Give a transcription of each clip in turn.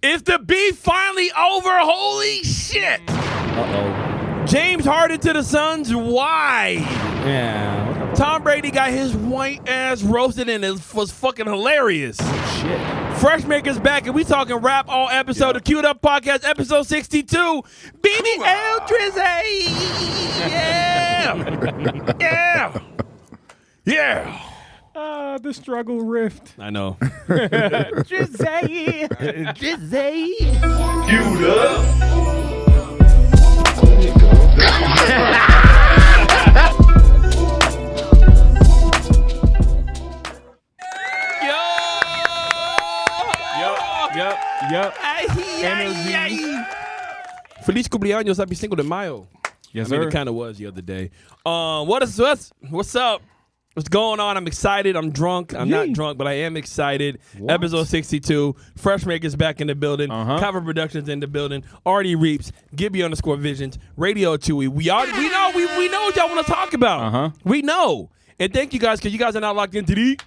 Is the beef finally over? Holy shit. Uh-oh. James Harden to the Suns. Why? Yeah. Tom Brady got his white ass roasted and it was fucking hilarious. Shit. Freshmaker's back and we talking rap all episode of Queued Up Podcast, episode 62. Beanie L Drizzy. Yeah. Yeah. Yeah. The struggle rift. I know. Drizzy. Drizzy. Queued up. Yep. Ay. Feliz cumpleaños, happy Cinco de Mayo. Yes, I mean, sir. it kind of was the other day. What's up? What's going on? I'm excited. I'm drunk. I'm not drunk, but I am excited. What? Episode 62. Freshmaker's back in the building. Cover Productions in the building. Artie Reeps. Gibby_Visions. Radio Chewy. We know what y'all want to talk about. We know. And thank you guys because you guys are now locked into the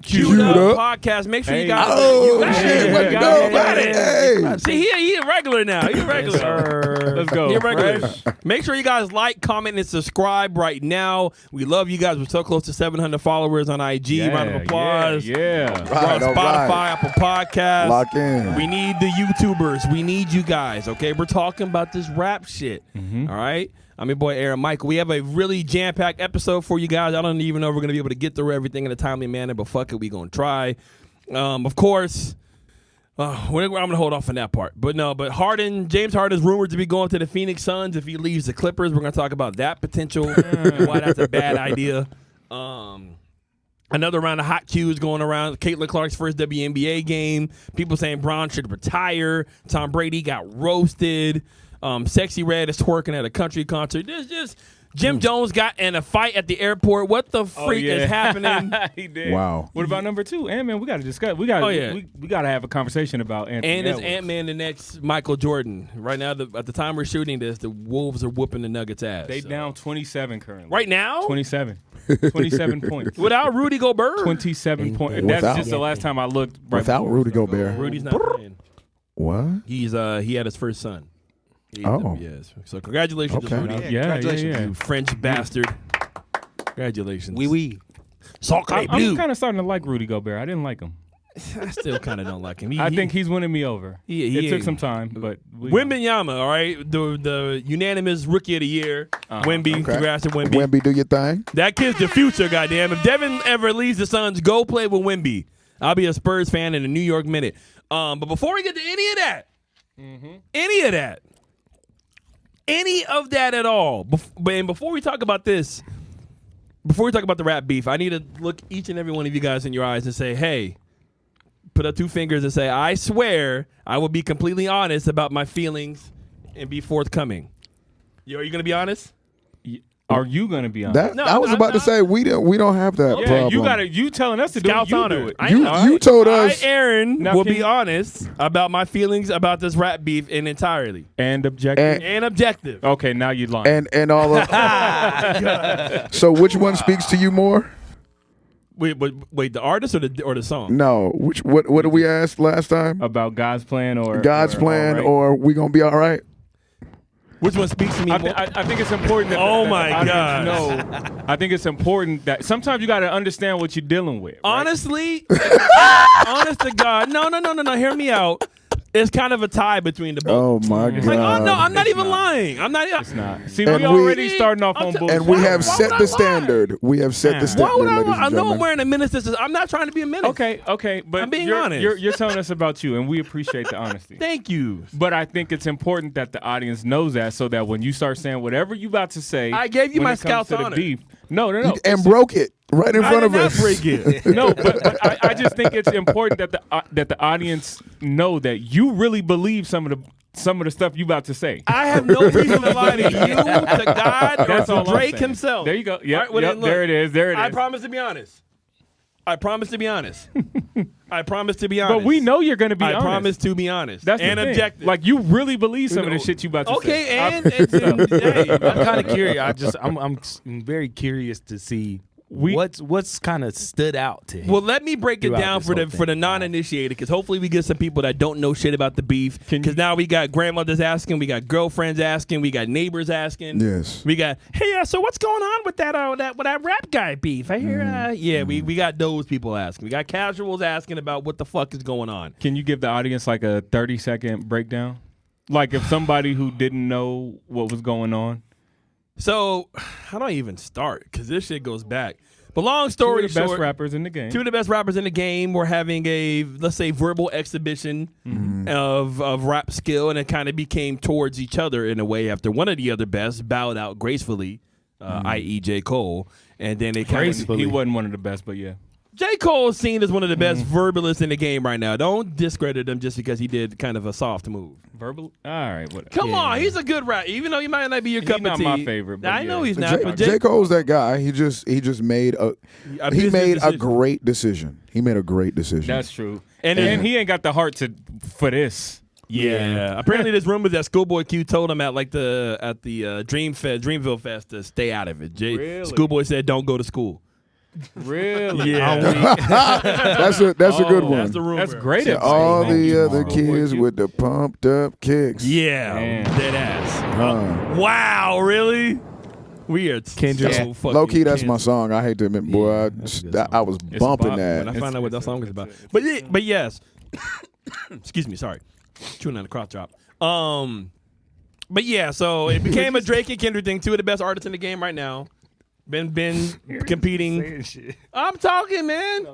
Queued Up Podcast. Make sure you guys. See, he a regular now. He's a regular. Let's go. He a regular. Fresh. Make sure you guys like, comment, and subscribe right now. We love you guys. We're so close to 700 followers on IG. Round of applause. Yeah. We're on Spotify, Apple Podcasts. Lock in. We need the YouTubers. We need you guys, okay? We're talking about this rap shit, all right? I'm your boy, Aaron Michael. We have a really jam-packed episode for you guys. I don't even know if we're going to be able to get through everything in a timely manner, but fuck it, we going to try. Of course, I'm going to hold off on that part. But James Harden is rumored to be going to the Phoenix Suns if he leaves the Clippers. We're going to talk about that potential and why that's a bad idea. Another round of hot cues going around. Caitlin Clark's first WNBA game. People saying Braun should retire. Tom Brady got roasted. Sexyy Red is twerking at a country concert. There's just Jim Jones got in a fight at the airport. What the freak is happening? He did. Wow. What about number 2? Ant-Man, we got to discuss. We got to have a conversation about Anthony And is Edwards. Ant-Man the next Michael Jordan? Right now, at the time we're shooting this, the Wolves are whooping the Nuggets' ass. They down 27 currently. Right now? 27. 27 points. Without Rudy Gobert? 27 points. Without- That's just the last time I looked. Right Without before. Rudy Gobert. Rudy's not playing. What? He had his first son. Yes. So congratulations, Okay. Rudy. Yeah. You French bastard. Congratulations. Oui. Sacre I'm bleu. kind of starting to like Rudy Gobert. I didn't like him. I still kind of don't like him. I think he's winning me over. It took some time, but Wembanyama, all right, the unanimous Rookie of the Year. Wemby, Okay. congrats to Wemby. Wemby, do your thing. That kid's the future, goddamn. If Devin ever leaves the Suns, go play with Wemby. I'll be a Spurs fan in a New York minute. But before we get to any of that at all, and before we talk about this, before we talk about the rap beef, I need to look each and every one of you guys in your eyes and say, hey, put up 2 fingers and say, I swear I will be completely honest about my feelings and be forthcoming. Are you going to be honest? Are you going to be honest? I was about to say we don't have that problem. You telling us to do it. Scout's You honor. do it. You told us. Aaron, Now will can be you- honest about my feelings about this rap beef entirely. And objective. And objective. Okay, now you lying. And all of. So which one speaks to you more? Wait, the artist or the song? No. What did we ask last time? About God's plan or God's plan, all right? or we gonna be all right? Which one speaks to me more? I think it's important that Oh that my the audience gosh. know. I think it's important that sometimes you got to understand what you're dealing with. Right? Honestly, honest to God, no. Hear me out. It's kind of a tie between the both. Oh my God. Like, oh no, I'm not even lying. I'm not. It's not. See, And we already starting off I'm on t- bullshit. And we have Why set would I the lie? standard. We have set the Why standard, Why would ladies I? and I know I'm gentlemen. wearing a menace. I'm not trying to be a menace. Okay, but I'm being you're, honest. You're telling us about you, and we appreciate the honesty. Thank you. But I think it's important that the audience knows that, so that when you start saying whatever you about to say, I gave you when my it comes Scout's to the honor. beef. No. And broke it right in front of I did us. not break it. No, but I just think it's important that the audience know that you really believe some of the stuff you about to say. I have no reason to lie to you, to God, That's or all to I'm Drake saying. himself. There you go. All Yep, right, well, yep, then, look, there it is. There it is. I promise to be honest. I promise to be honest. I promise to be honest. But we know you're going to be honest. I promise to be honest. That's and the thing. objective. Like you really believe some of the shit you about to say. Okay, and hey, I'm kind of curious. I'm very curious to see what's kind of stood out to him? Well, let me break it throughout down this for whole the thing. non-initiated, because hopefully we get some people that don't know shit about the beef. Because now we got grandmothers asking, we got girlfriends asking, we got neighbors asking. Yes. We got, hey, so what's going on with that rap guy beef? I hear, we got those people asking. We got casuals asking about what the fuck is going on. Can you give the audience like a 30-second breakdown? Like if somebody who didn't know what was going on. So how do I even start? Because this shit goes back. But long story Two of the short, best rappers in the game. two of the best rappers in the game were having a, let's say, verbal exhibition of rap skill, and it kind of became towards each other in a way after one of the other best bowed out gracefully, i.e. J. Cole. And then they kind of... He wasn't one of the best, but yeah. J. Cole is seen as one of the best verbalists in the game right now. Don't discredit him just because he did kind of a soft move. Verbal? All right. Whatever. Come on, he's a good rapper, even though he might not be your cup of tea. He's not my favorite. But I know yeah. he's not. But J. Cole's that guy. He just made a business great decision. He made a great decision. That's true. And he ain't got the heart for this. Yeah. Apparently, there's rumors that Schoolboy Q told him at the Dreamville Fest to stay out of it. Really? Schoolboy said, "Don't go to school." Really? Yeah. That's a good one. That's the rumor. That's great. To all advice, the man. other kids with the pumped up kicks. Yeah, Man. dead ass. Wow, really? We are Kendrick. so fucking Low key, that's my Kendrick. song. I hate to admit, boy, that's a good song. I was It's a bumping bop. that. When I find out what that song is about. But yes. Excuse me, sorry. Chewing on the cross drop. But yeah, so it became a Drake and Kendrick thing. Two of the best artists in the game right now. Been competing. I'm talking, man.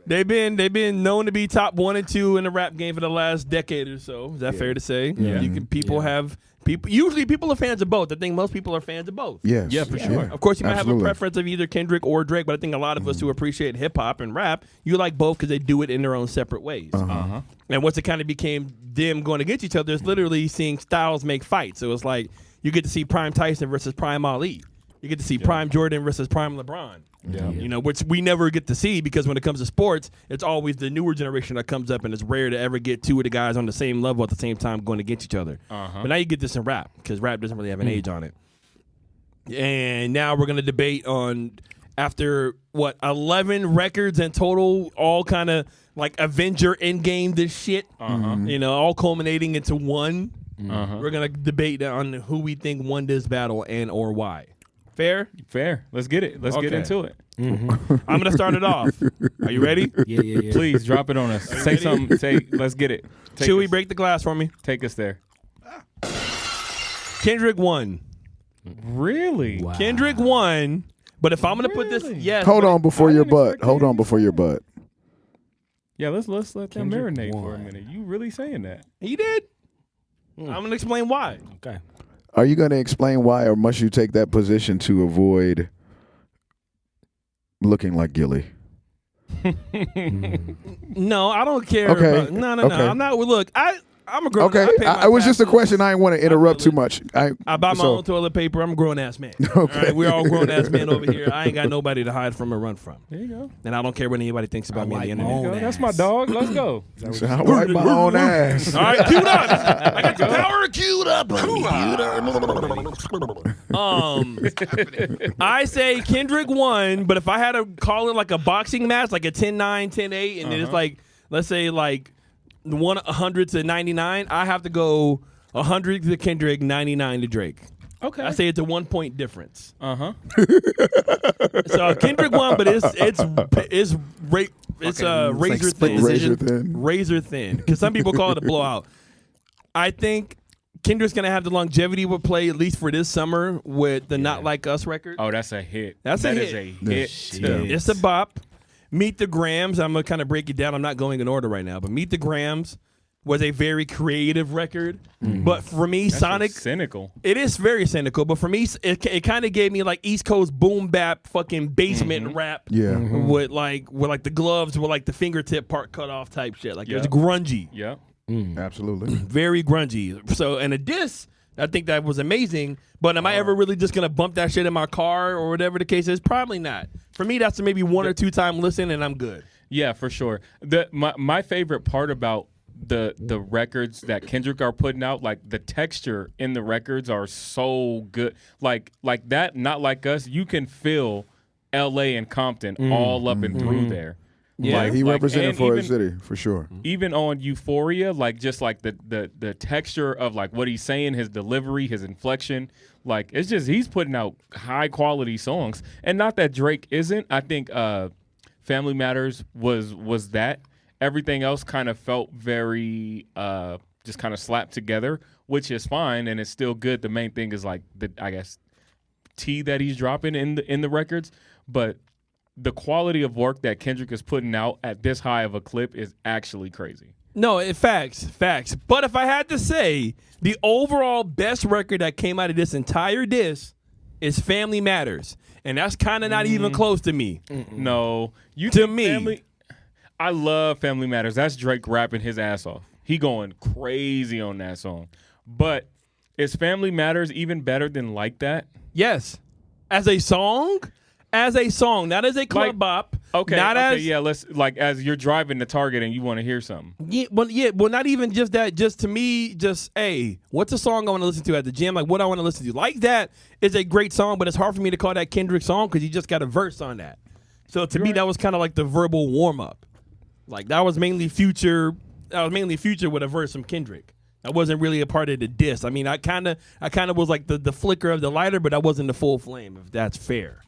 They've been known to be top 1 and 2 in the rap game for the last decade or so. Is that fair to say? Yeah. Usually people are fans of both. I think most people are fans of both. Yes. Yeah, for sure. Of course, you might have a Absolutely. preference of either Kendrick or Drake, but I think a lot of us who appreciate hip hop and rap, you like both because they do it in their own separate ways. Uh-huh. And once it kind of became them going against each other, it's literally seeing styles make fights. So it's like you get to see Prime Tyson versus Prime Ali. You get to see Prime Jordan versus Prime LeBron. Yeah. You know, which we never get to see because when it comes to sports, it's always the newer generation that comes up, and it's rare to ever get two of the guys on the same level at the same time going against each other. Uh-huh. But now you get this in rap because rap doesn't really have an age on it. And now we're going to debate on, after, 11 records in total, all kind of like Avenger Endgame this shit, you know, all culminating into one. We're going to debate on who we think won this battle and or why. Fair? Let's get it. Let's get into it. I'm going to start it off. Are you ready? Yeah. Please drop it on us. Say something. Let's get it. Chewy, break the glass for me. Take us there. Kendrick won. Really? Wow. Kendrick won. But if I'm going to put this, yes. Hold but- on before I your didn't butt. expect Hold that. on before your butt. Yeah, let's let that Kendrick marinate for a won. minute. You really saying that? He did. I'm going to explain why. Okay. Are you going to explain why, or must you take that position to avoid looking like Gilly? No, I don't care. Okay. About, no. Okay. I'm not. Look, I'm a grown. Okay, I pay my it was just a taxes. question. I didn't want to interrupt too much. I buy my so- own toilet paper. I'm a grown ass man. Okay. All right, we're all grown ass men over here. I ain't got nobody to hide from or run from. There you go. And I don't care what anybody thinks about me on the like my internet. own Go. That's ass. my dog. Let's go. So I wipe my own ass. All right, queued up. I got the power queued up. I say Kendrick won, but if I had to call it like a boxing match, like a 10-9, 10-8, and then it's like, let's say like 100 to 99, I have to go 100 to Kendrick, 99 to Drake. Okay. I say it's a 1 point difference. Uh-huh. So Kendrick won, but it's razor thin. Razor thin. Razor thin. Because some people call it a blowout. I think Kendrick's gonna have the longevity with play at least for this summer with the Not Like Us record. Oh, that's a hit. That's a That hit. is a hit. Shit. too. It's a bop. Meet the Grams. I'm gonna kind of break it down. I'm not going in order right now, but Meet the Grams was a very creative record. But for me, That's Sonic. cynical. It is very cynical, but for me, it kind of gave me like East Coast boom bap, fucking basement rap. Yeah. With the gloves with like the fingertip part cut off type shit. Like it's Yeah. grungy, Yeah. Absolutely. very grungy. So and a diss, I think that was amazing. But am I ever really just gonna bump that shit in my car or whatever the case is? Probably not. For me, that's maybe 1 or 2 time listen, and I'm good. Yeah, for sure. My favorite part about the records that Kendrick are putting out, like the texture in the records are so good. Like that, Not Like Us, you can feel L.A. and Compton all up and through there. Yeah, Like, he represented and for even, his city for sure. Even on Euphoria, like just like the texture of like what he's saying, his delivery, his inflection, like it's just he's putting out high quality songs. And not that Drake isn't. I think Family Matters was that. Everything else kind of felt very just kind of slapped together, which is fine and it's still good. The main thing is like the I guess tea that he's dropping in the records, but the quality of work that Kendrick is putting out at this high of a clip is actually crazy. No, facts. But if I had to say, the overall best record that came out of this entire disc is Family Matters, and that's kind of not even close to me. No, I love Family Matters. That's Drake rapping his ass off. He going crazy on that song. But is Family Matters even better than Like That? Yes. As a song, not as a club bop. Okay, let's like as you're driving to Target and you want to hear something. Well, not even just that. Just to me, hey, what's a song I want to listen to at the gym? Like what I want to listen to. Like That is a great song, but it's hard for me to call that Kendrick song because you just got a verse on that. So to me, that was kind of like the verbal warm up. Like that was mainly Future. With a verse from Kendrick. That wasn't really a part of the diss. I mean, I kind of was like the flicker of the lighter, but I wasn't the full flame. If that's fair.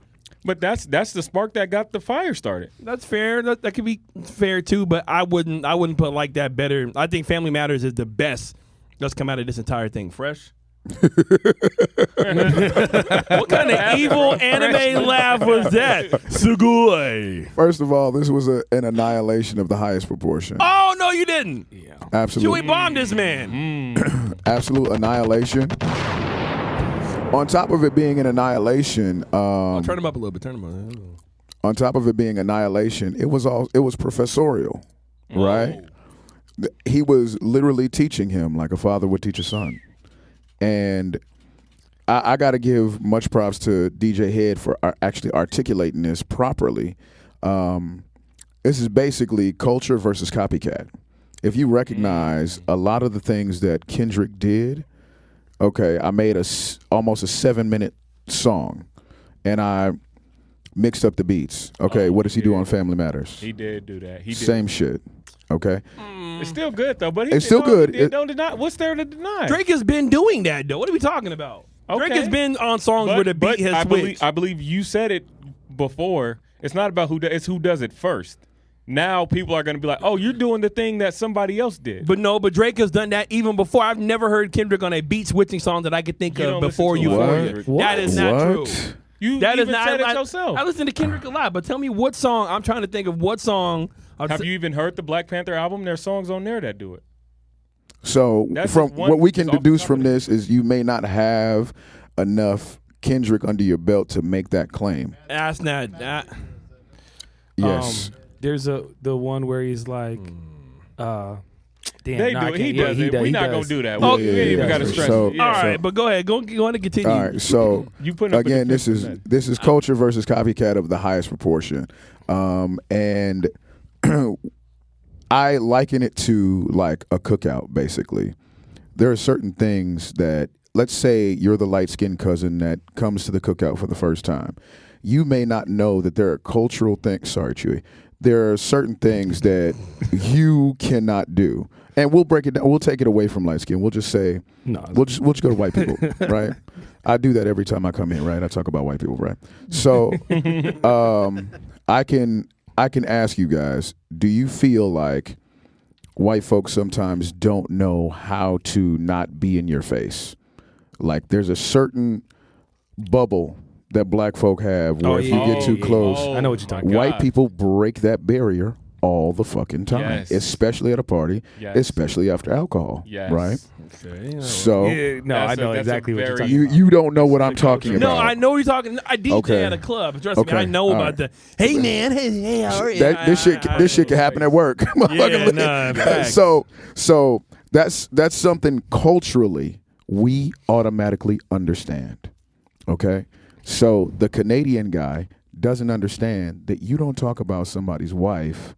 But that's the spark that got the fire started. That's fair. That could be fair too. But I wouldn't put Like That better. I think Family Matters is the best that's come out of this entire thing. Fresh. What kind of evil anime laugh was that? Sugoi. First of all, this was an annihilation of the highest proportion. Oh no, you didn't. Yeah. Absolutely. Chewy bombed this man. Absolute annihilation. On top of it being an annihilation, turn him up a little bit. Turn him up. On top of it being annihilation, it was professorial, right? He was literally teaching him like a father would teach a son. And I got to give much props to DJ Head for actually articulating this properly. This is basically culture versus copycat. If you recognize a lot of the things that Kendrick did, okay, I made almost a 7-minute song, and I mixed up the beats. Okay, what does he do on Family Matters? He did do that. He did. Same shit. Okay. It's still good though, but it's still good. Don't deny. What's there to deny? Drake has been doing that though. What are we talking about? Okay. Drake has been on songs where the beat has switched. I believe you said it before. It's not about it's who does it first. Now people are going to be like, "Oh, you're doing the thing that somebody else did." But Drake has done that even before. I've never heard Kendrick on a beat switching song that I could think of before Euphoria. That is not true. You that even is not, said it yourself. I listen to Kendrick a lot, but tell me what song. I'm trying to think of what song. Have you even heard the Black Panther album? There's songs on there that do it. So from what we can deduce from this is you may not have enough Kendrick under your belt to make that claim. That's not that. Yes. There's the one where he's like, damn, they do. He does it. We're not gonna do that. Oh, we ain't even gotta stress so, it. All right, but go ahead. Go on and continue. All right. So you put again, this is culture versus copycat of the highest proportion, and I liken it to like a cookout. Basically, there are certain things that, let's say you're the light-skinned cousin that comes to the cookout for the first time. You may not know that there are cultural things. Sorry, Chewy. There are certain things that you cannot do, and we'll break it down. We'll take it away from light skin. We'll just say, we'll just go to white people, right? I do that every time I come in, right? I talk about white people, right? So, I can ask you guys: do you feel like white folks sometimes don't know how to not be in your face? Like there's a certain bubble that black folk have where if you get too close, I know what you're talking about. White people break that barrier all the fucking time, especially at a party, especially after alcohol, right? Okay, so, I know exactly what you're talking about. You don't know what I'm talking about. No, I know you're talking. I DJ at a club. Trust me, I know about the. Hey man, hey, how are you? This shit can happen at work. So that's something culturally we automatically understand. Okay. So the Canadian guy doesn't understand that you don't talk about somebody's wife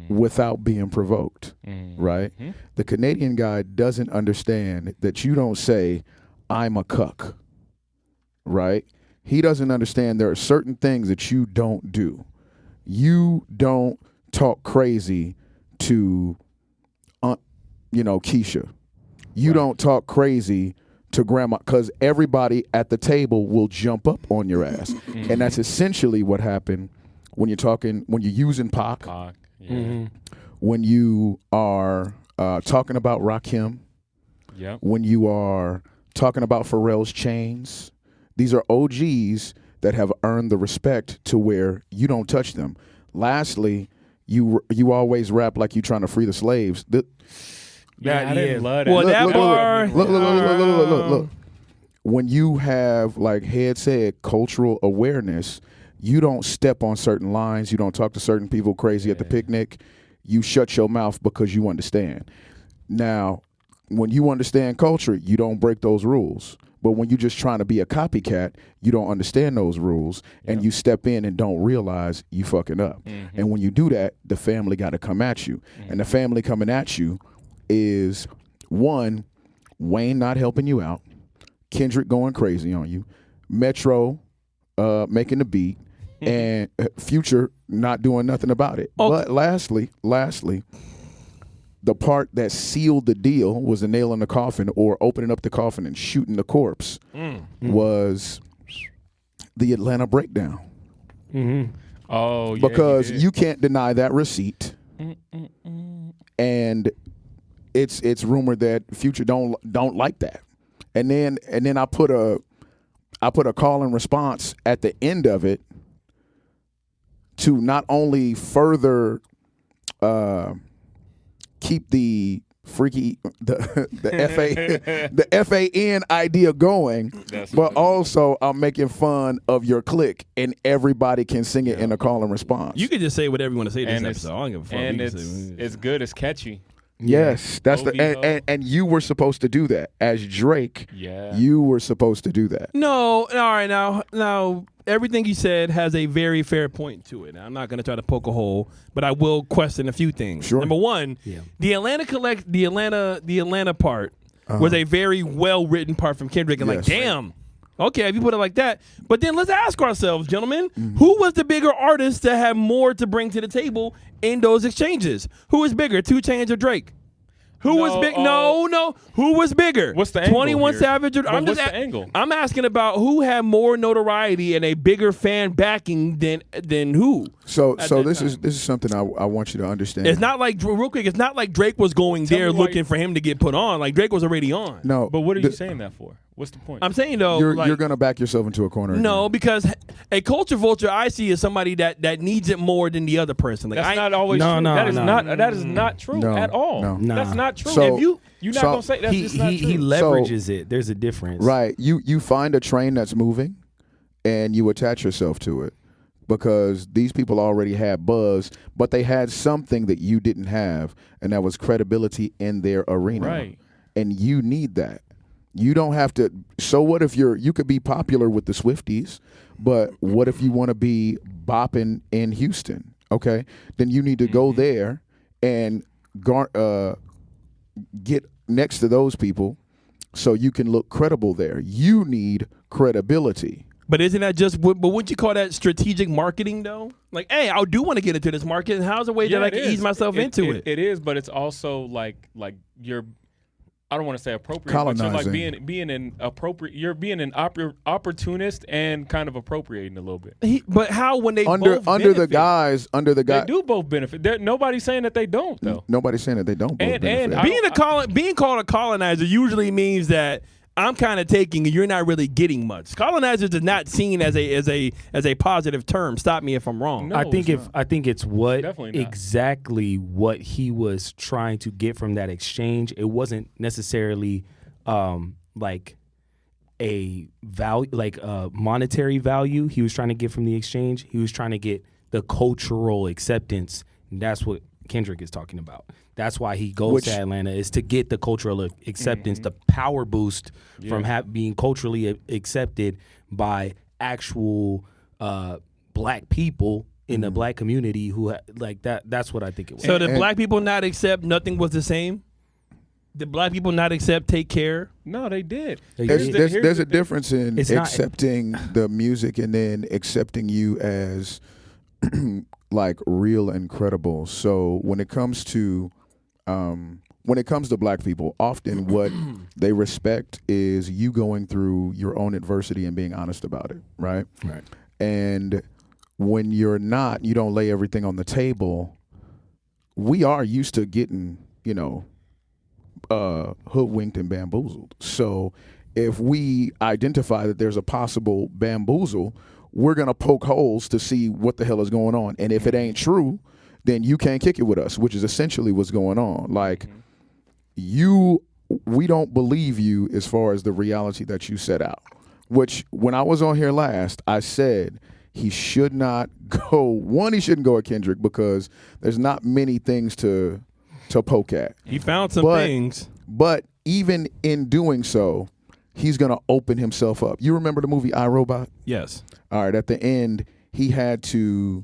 without being provoked, right? Mm-hmm. The Canadian guy doesn't understand that you don't say, I'm a cuck, right? He doesn't understand there are certain things that you don't do. You don't talk crazy to, Keisha. You don't talk crazy to grandma, because everybody at the table will jump up on your ass. And that's essentially what happened when you're using Pac. When you are talking about Rakim. Yep. When you are talking about Pharrell's chains. These are OGs that have earned the respect to where you don't touch them. Lastly, you always rap like you trying to free the slaves. I didn't love that. Well, that bar. Look. When you have, like Head said, cultural awareness, you don't step on certain lines. You don't talk to certain people crazy at the picnic. You shut your mouth because you understand. Now, when you understand culture, you don't break those rules. But when you're just trying to be a copycat, you don't understand those rules, and you step in and don't realize you fucking up. And when you do that, the family got to come at you. And the family coming at you is, one, Wayne not helping you out, Kendrick going crazy on you, Metro making the beat, and Future not doing nothing about it. Okay. But lastly, the part that sealed the deal was the nail in the coffin, or opening up the coffin and shooting the corpse, was the Atlanta breakdown. Oh, yeah. Because you can't deny that receipt. And it's rumored that Future don't like that. And then I put a call and response at the end of it to not only further keep the freaky the FAN idea going, but also I'm making fun of your clique and everybody can sing it in a call and response. You can just say whatever you want to say this And episode. I don't give a fuck. And You can say- it's good. It's catchy. Yes, that's OVO. and you were supposed to do that as Drake. Yeah. You were supposed to do that. No, all right, now everything you said has a very fair point to it. I'm not going to try to poke a hole, but I will question a few things. Sure. Number one, the Atlanta part was a very well written part from Kendrick, and like, Yes. damn. Okay, if you put it like that. But then let's ask ourselves, gentlemen, who was the bigger artist that had more to bring to the table in those exchanges? Who was bigger, 2 Chainz or Drake? Who was big? No. Who was bigger? What's the angle 21 here? Savage. But what's the angle? I'm asking about who had more notoriety and a bigger fan backing than who. So at this that is something I want you to understand. It's not like, real quick, it's not like Drake was going there me why looking for him to get put on. Like, Drake was already on. No, But what are you saying that for? What's the point? I'm saying though, You're gonna back yourself into a corner. no, again. because a culture vulture I see is somebody that needs it more than the other person. Like, That's not always true. No, That is no. not true No, at all. no. That's not true. So- If you're not gonna say that's just not true. He leverages it. There's a difference. Right. You find a train that's moving, and you attach yourself to it, because these people already had buzz, but they had something that you didn't have, and that was credibility in their arena. Right. And you need that. You don't have to. So what if you could be popular with the Swifties, but what if you want to be bopping in Houston? Okay, then you need to go there and get next to those people so you can look credible there. You need credibility. But isn't that just? But wouldn't you call that strategic marketing though? Like, hey, I do want to get into this market, and how's a way that I it can is. ease myself into it? It is, but it's also like you're. I don't want to say appropriate, but you're like Colonizing. being an appropriate. You're being an opportunist and kind of appropriating a little bit. But how when they Under both the benefit? guys, They do both benefit. Nobody's saying that they don't though. Nobody's saying that they don't. Both And benefit. Being called a colonizer usually means that I'm kind of taking and you're not really getting much. Colonizers is not seen as a positive term. Stop me if I'm wrong. No, I think it's what Definitely not. exactly what he was trying to get from that exchange. It wasn't necessarily like a value, like a monetary value he was trying to get from the exchange. He was trying to get the cultural acceptance. And that's what Kendrick is talking about. That's why he goes to Atlanta, is to get the cultural acceptance, the power boost from being culturally accepted by actual black people in the black community who like that. That's what I think it was. So did black people not accept Nothing Was the Same? Did black people not accept Take Care? No, they did. There's a difference in It's not- accepting the music and then accepting you as like real and credible. So when it comes to black people, often what they respect is you going through your own adversity and being honest about it, right? Right. And when you're not, you don't lay everything on the table. We are used to getting, hoodwinked and bamboozled. So if we identify that there's a possible bamboozle, we're going to poke holes to see what the hell is going on. And if it ain't true, then you can't kick it with us, which is essentially what's going on. Like, we don't believe you as far as the reality that you set out, which when I was on here last, I said he should not go. One, he shouldn't go at Kendrick because there's not many things to poke at. He found some things. But even in doing so, he's going to open himself up. You remember the movie iRobot? Yes. All right, at the end, he had to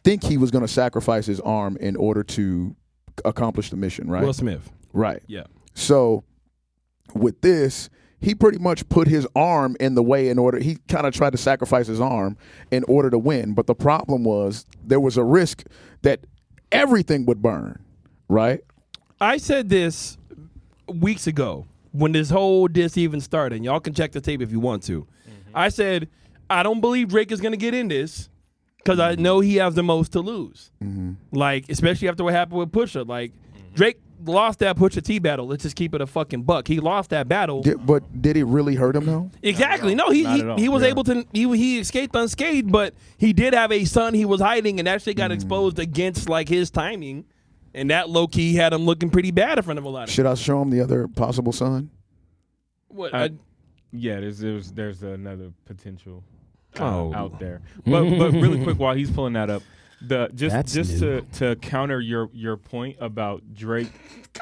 think he was going to sacrifice his arm in order to accomplish the mission, right? Will Smith. Right. Yeah. So with this, he pretty much put his arm in the way he kind of tried to sacrifice his arm in order to win. But the problem was there was a risk that everything would burn, right? I said this weeks ago when this whole diss even started, and y'all can check the tape if you want to. I said, I don't believe Drake is going to get in this because I know he has the most to lose. Like, especially after what happened with Pusha. Like, Drake lost that Pusha T battle. Let's just keep it a fucking buck. He lost that battle. But did it really hurt him, though? Exactly. No, he was able to, he escaped unscathed, but he did have a son he was hiding and actually got exposed against, like, his timing. And that low-key had him looking pretty bad in front of a lot of Should I show him the other possible son? What? Yeah, there's another potential out there. But really quick, while he's pulling that up, to counter your point about Drake,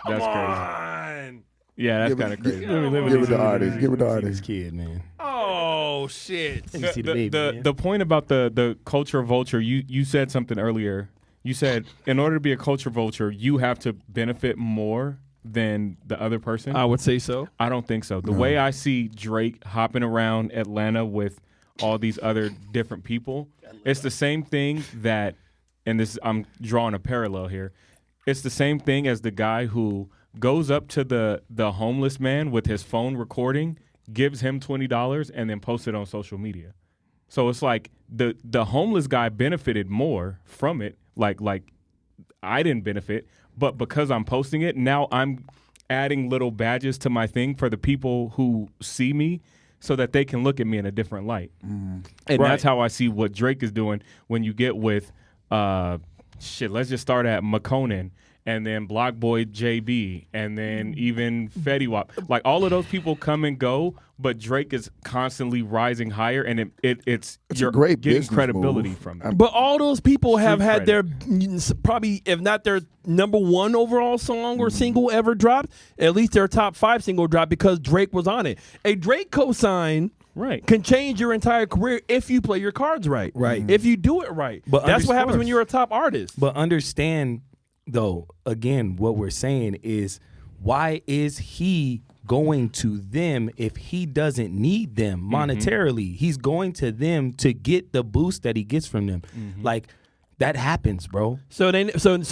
that's crazy. Yeah, that's kind of crazy. Give it to artist. Give it to artist. Kid, man. Oh, shit. The point about the culture vulture, you said something earlier. You said in order to be a culture vulture, you have to benefit more than the other person. I would say so. I don't think so. The way I see Drake hopping around Atlanta with all these other different people, it's the same thing that, and this I'm drawing a parallel here, it's the same thing as the guy who goes up to the homeless man with his phone recording, gives him $20, and then posts it on social media. So it's like the homeless guy benefited more from it. Like I didn't benefit, but because I'm posting it, now I'm adding little badges to my thing for the people who see me so that they can look at me in a different light. And that's how I see what Drake is doing when you get with, let's just start at McConan and then Block Boy JB and then even Fetty Wap. Like all of those people come and go, but Drake is constantly rising higher, and it's a great getting business credibility move. from it. But all those people have had credit. their, probably, if not their number one overall song or single ever dropped, at least their top 5 single dropped because Drake was on it. A Drake cosign can change your entire career if you play your cards right. Right. If you do it right. But that's what happens when you're a top artist. But understand, though, again, what we're saying is, why is he going to them if he doesn't need them monetarily? He's going to them to get the boost that he gets from them. Like, that happens, bro. So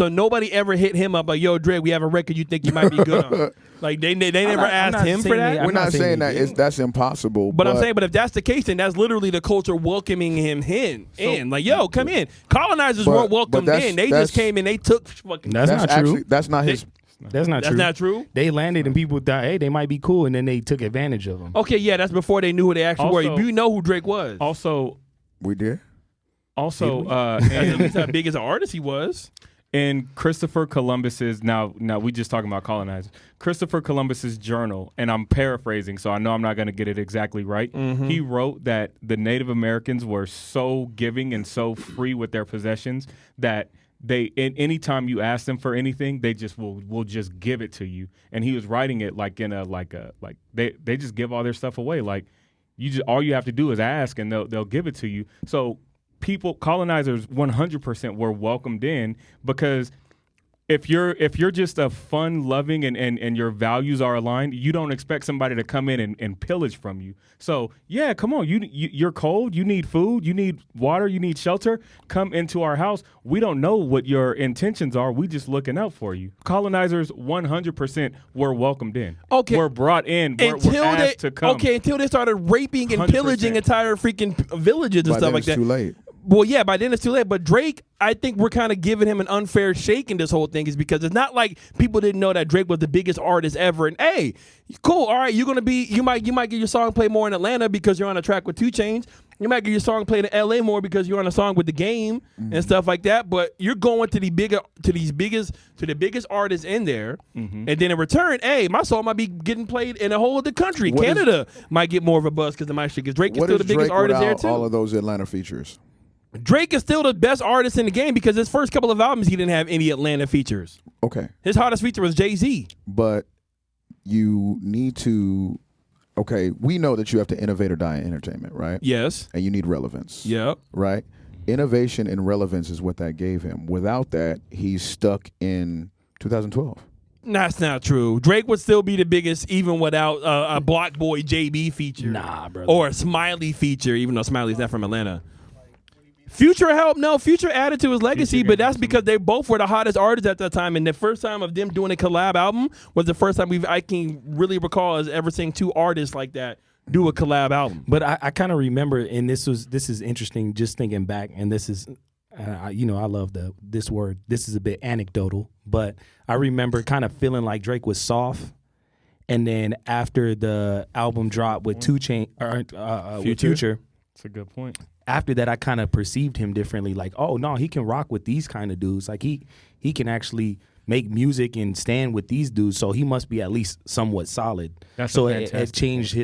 nobody ever hit him up like, yo, Drake, we have a record you think you might be good on. Like they never asked him for that. We're not saying that that's impossible. But I'm saying, but if that's the case, then that's literally the culture welcoming him in. Like, yo, come in. Colonizers weren't welcomed in. They just came in. They took fucking. That's not true. That's not his. That's not true. That's not true? They landed and people thought, hey, they might be cool, and then they took advantage of them. Okay, yeah, that's before they knew who they actually were. You know who Drake was. Also, we did. Also, at least how big as an artist he was. In Christopher Columbus's now we just talking about colonizers. Christopher Columbus's journal, and I'm paraphrasing, so I know I'm not going to get it exactly right. He wrote that the Native Americans were so giving and so free with their possessions that they, anytime you ask them for anything, they just will just give it to you. And he was writing it like in a they just give all their stuff away. Like all you have to do is ask, and they'll give it to you. So colonizers 100% were welcomed in because if you're just a fun loving and your values are aligned, you don't expect somebody to come in and pillage from you. So yeah, come on, you're cold, you need food, you need water, you need shelter. Come into our house. We don't know what your intentions are. We just looking out for you. Colonizers 100% were welcomed in. Okay, were brought in. Were asked to come. Okay, until they started raping and 100%. pillaging entire freaking villages and By stuff then like it's that. too late. Well, yeah, by then it's too late. But Drake, I think we're kind of giving him an unfair shake in this whole thing, is because it's not like people didn't know that Drake was the biggest artist ever. And hey, cool, all right, you might get your song played more in Atlanta because you're on a track with 2 Chainz. You might get your song played in LA more because you're on a song with The Game and stuff like that. But you're going to the biggest artists in there, and then in return, hey, my song might be getting played in a whole other country. Canada might get more of a buzz because of my shit. Because Drake is still the biggest artist there too. All of those Atlanta features. Drake is still the best artist in the game because his first couple of albums he didn't have any Atlanta features. Okay. His hottest feature was Jay-Z. But you need to, we know that you have to innovate or die in entertainment, right? Yes. And you need relevance. Yep. Right? Innovation and relevance is what that gave him. Without that, he's stuck in 2012. That's not true. Drake would still be the biggest even without a Block Boy JB feature. Nah, brother. Or a Smiley feature, even though Smiley's not from Atlanta. Future helped. No, Future added to his legacy, but that's because they both were the hottest artists at that time. And the first time of them doing a collab album was the first time I can really recall as ever seeing 2 artists like that do a collab album. But I kind of remember, and this is interesting, just thinking back, and this is, I love this word. This is a bit anecdotal, but I remember kind of feeling like Drake was soft. And then after the album dropped with 2 Chainz, with Future. That's a good point. After that, I kind of perceived him differently. Like, oh no, he can rock with these kind of dudes. Like he can actually make music and stand with these dudes. So he must be at least somewhat solid. So it changed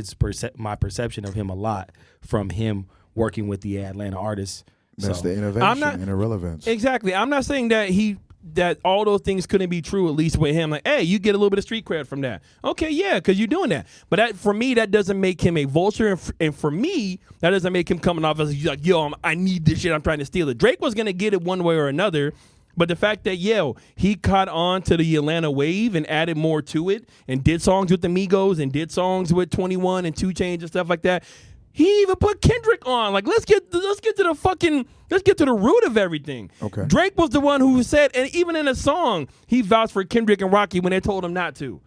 my perception of him a lot from him working with the Atlanta artists. That's the innovation and irrelevance. Exactly. I'm not saying that all those things couldn't be true, at least with him. Like, hey, you get a little bit of street cred from that. Okay, yeah, because you're doing that. But for me, that doesn't make him a vulture. And for me, that doesn't make him coming off as like, yo, I need this shit. I'm trying to steal it. Drake was going to get it one way or another. But the fact that, he caught on to the Atlanta wave and added more to it and did songs with the Migos and did songs with 21 and 2 Chainz and stuff like that. He even put Kendrick on. Like, let's get to the root of everything. Okay. Drake was the one who said, and even in a song, he vouched for Kendrick and Rocky when they told him not to.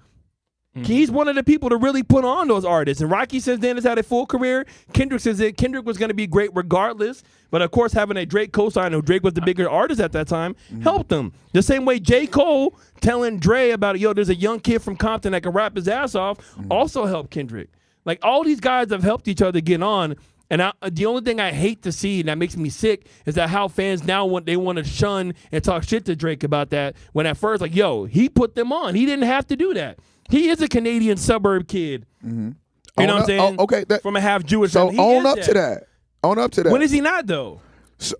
He's one of the people to really put on those artists. And Rocky since then has had a full career. Kendrick says that Kendrick was going to be great regardless. But of course, having a Drake co-sign, who Drake was the bigger artist at that time, helped him. The same way J. Cole telling Dre about, there's a young kid from Compton that can rap his ass off, also helped Kendrick. Like, all these guys have helped each other get on. And the only thing I hate to see, and that makes me sick, is that how fans now want to shun and talk shit to Drake about that. When at first, he put them on. He didn't have to do that. He is a Canadian suburb kid. Mm-hmm. You know what I'm saying? Okay. From a half Jewish family. So own up to that. Own up to that. When is he not, though? So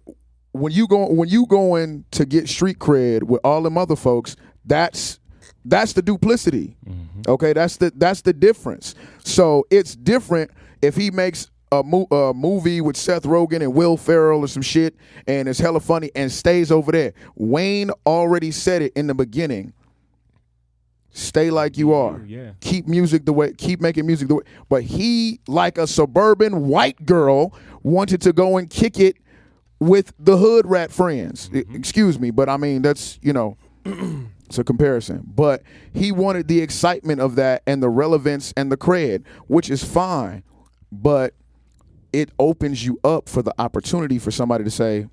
when you going to get street cred with all them other folks, that's the duplicity. Mm-hmm. Okay, that's the difference. So it's different if he makes a movie with Seth Rogen and Will Ferrell or some shit, and it's hella funny and stays over there. Wayne already said it in the beginning. Stay like you are. Yeah. Keep making music the way. But he, like a suburban white girl, wanted to go and kick it with the hood rat friends. Excuse me, but I mean, that's, it's a comparison. But he wanted the excitement of that and the relevance and the cred, which is fine. But it opens you up for the opportunity for somebody to say,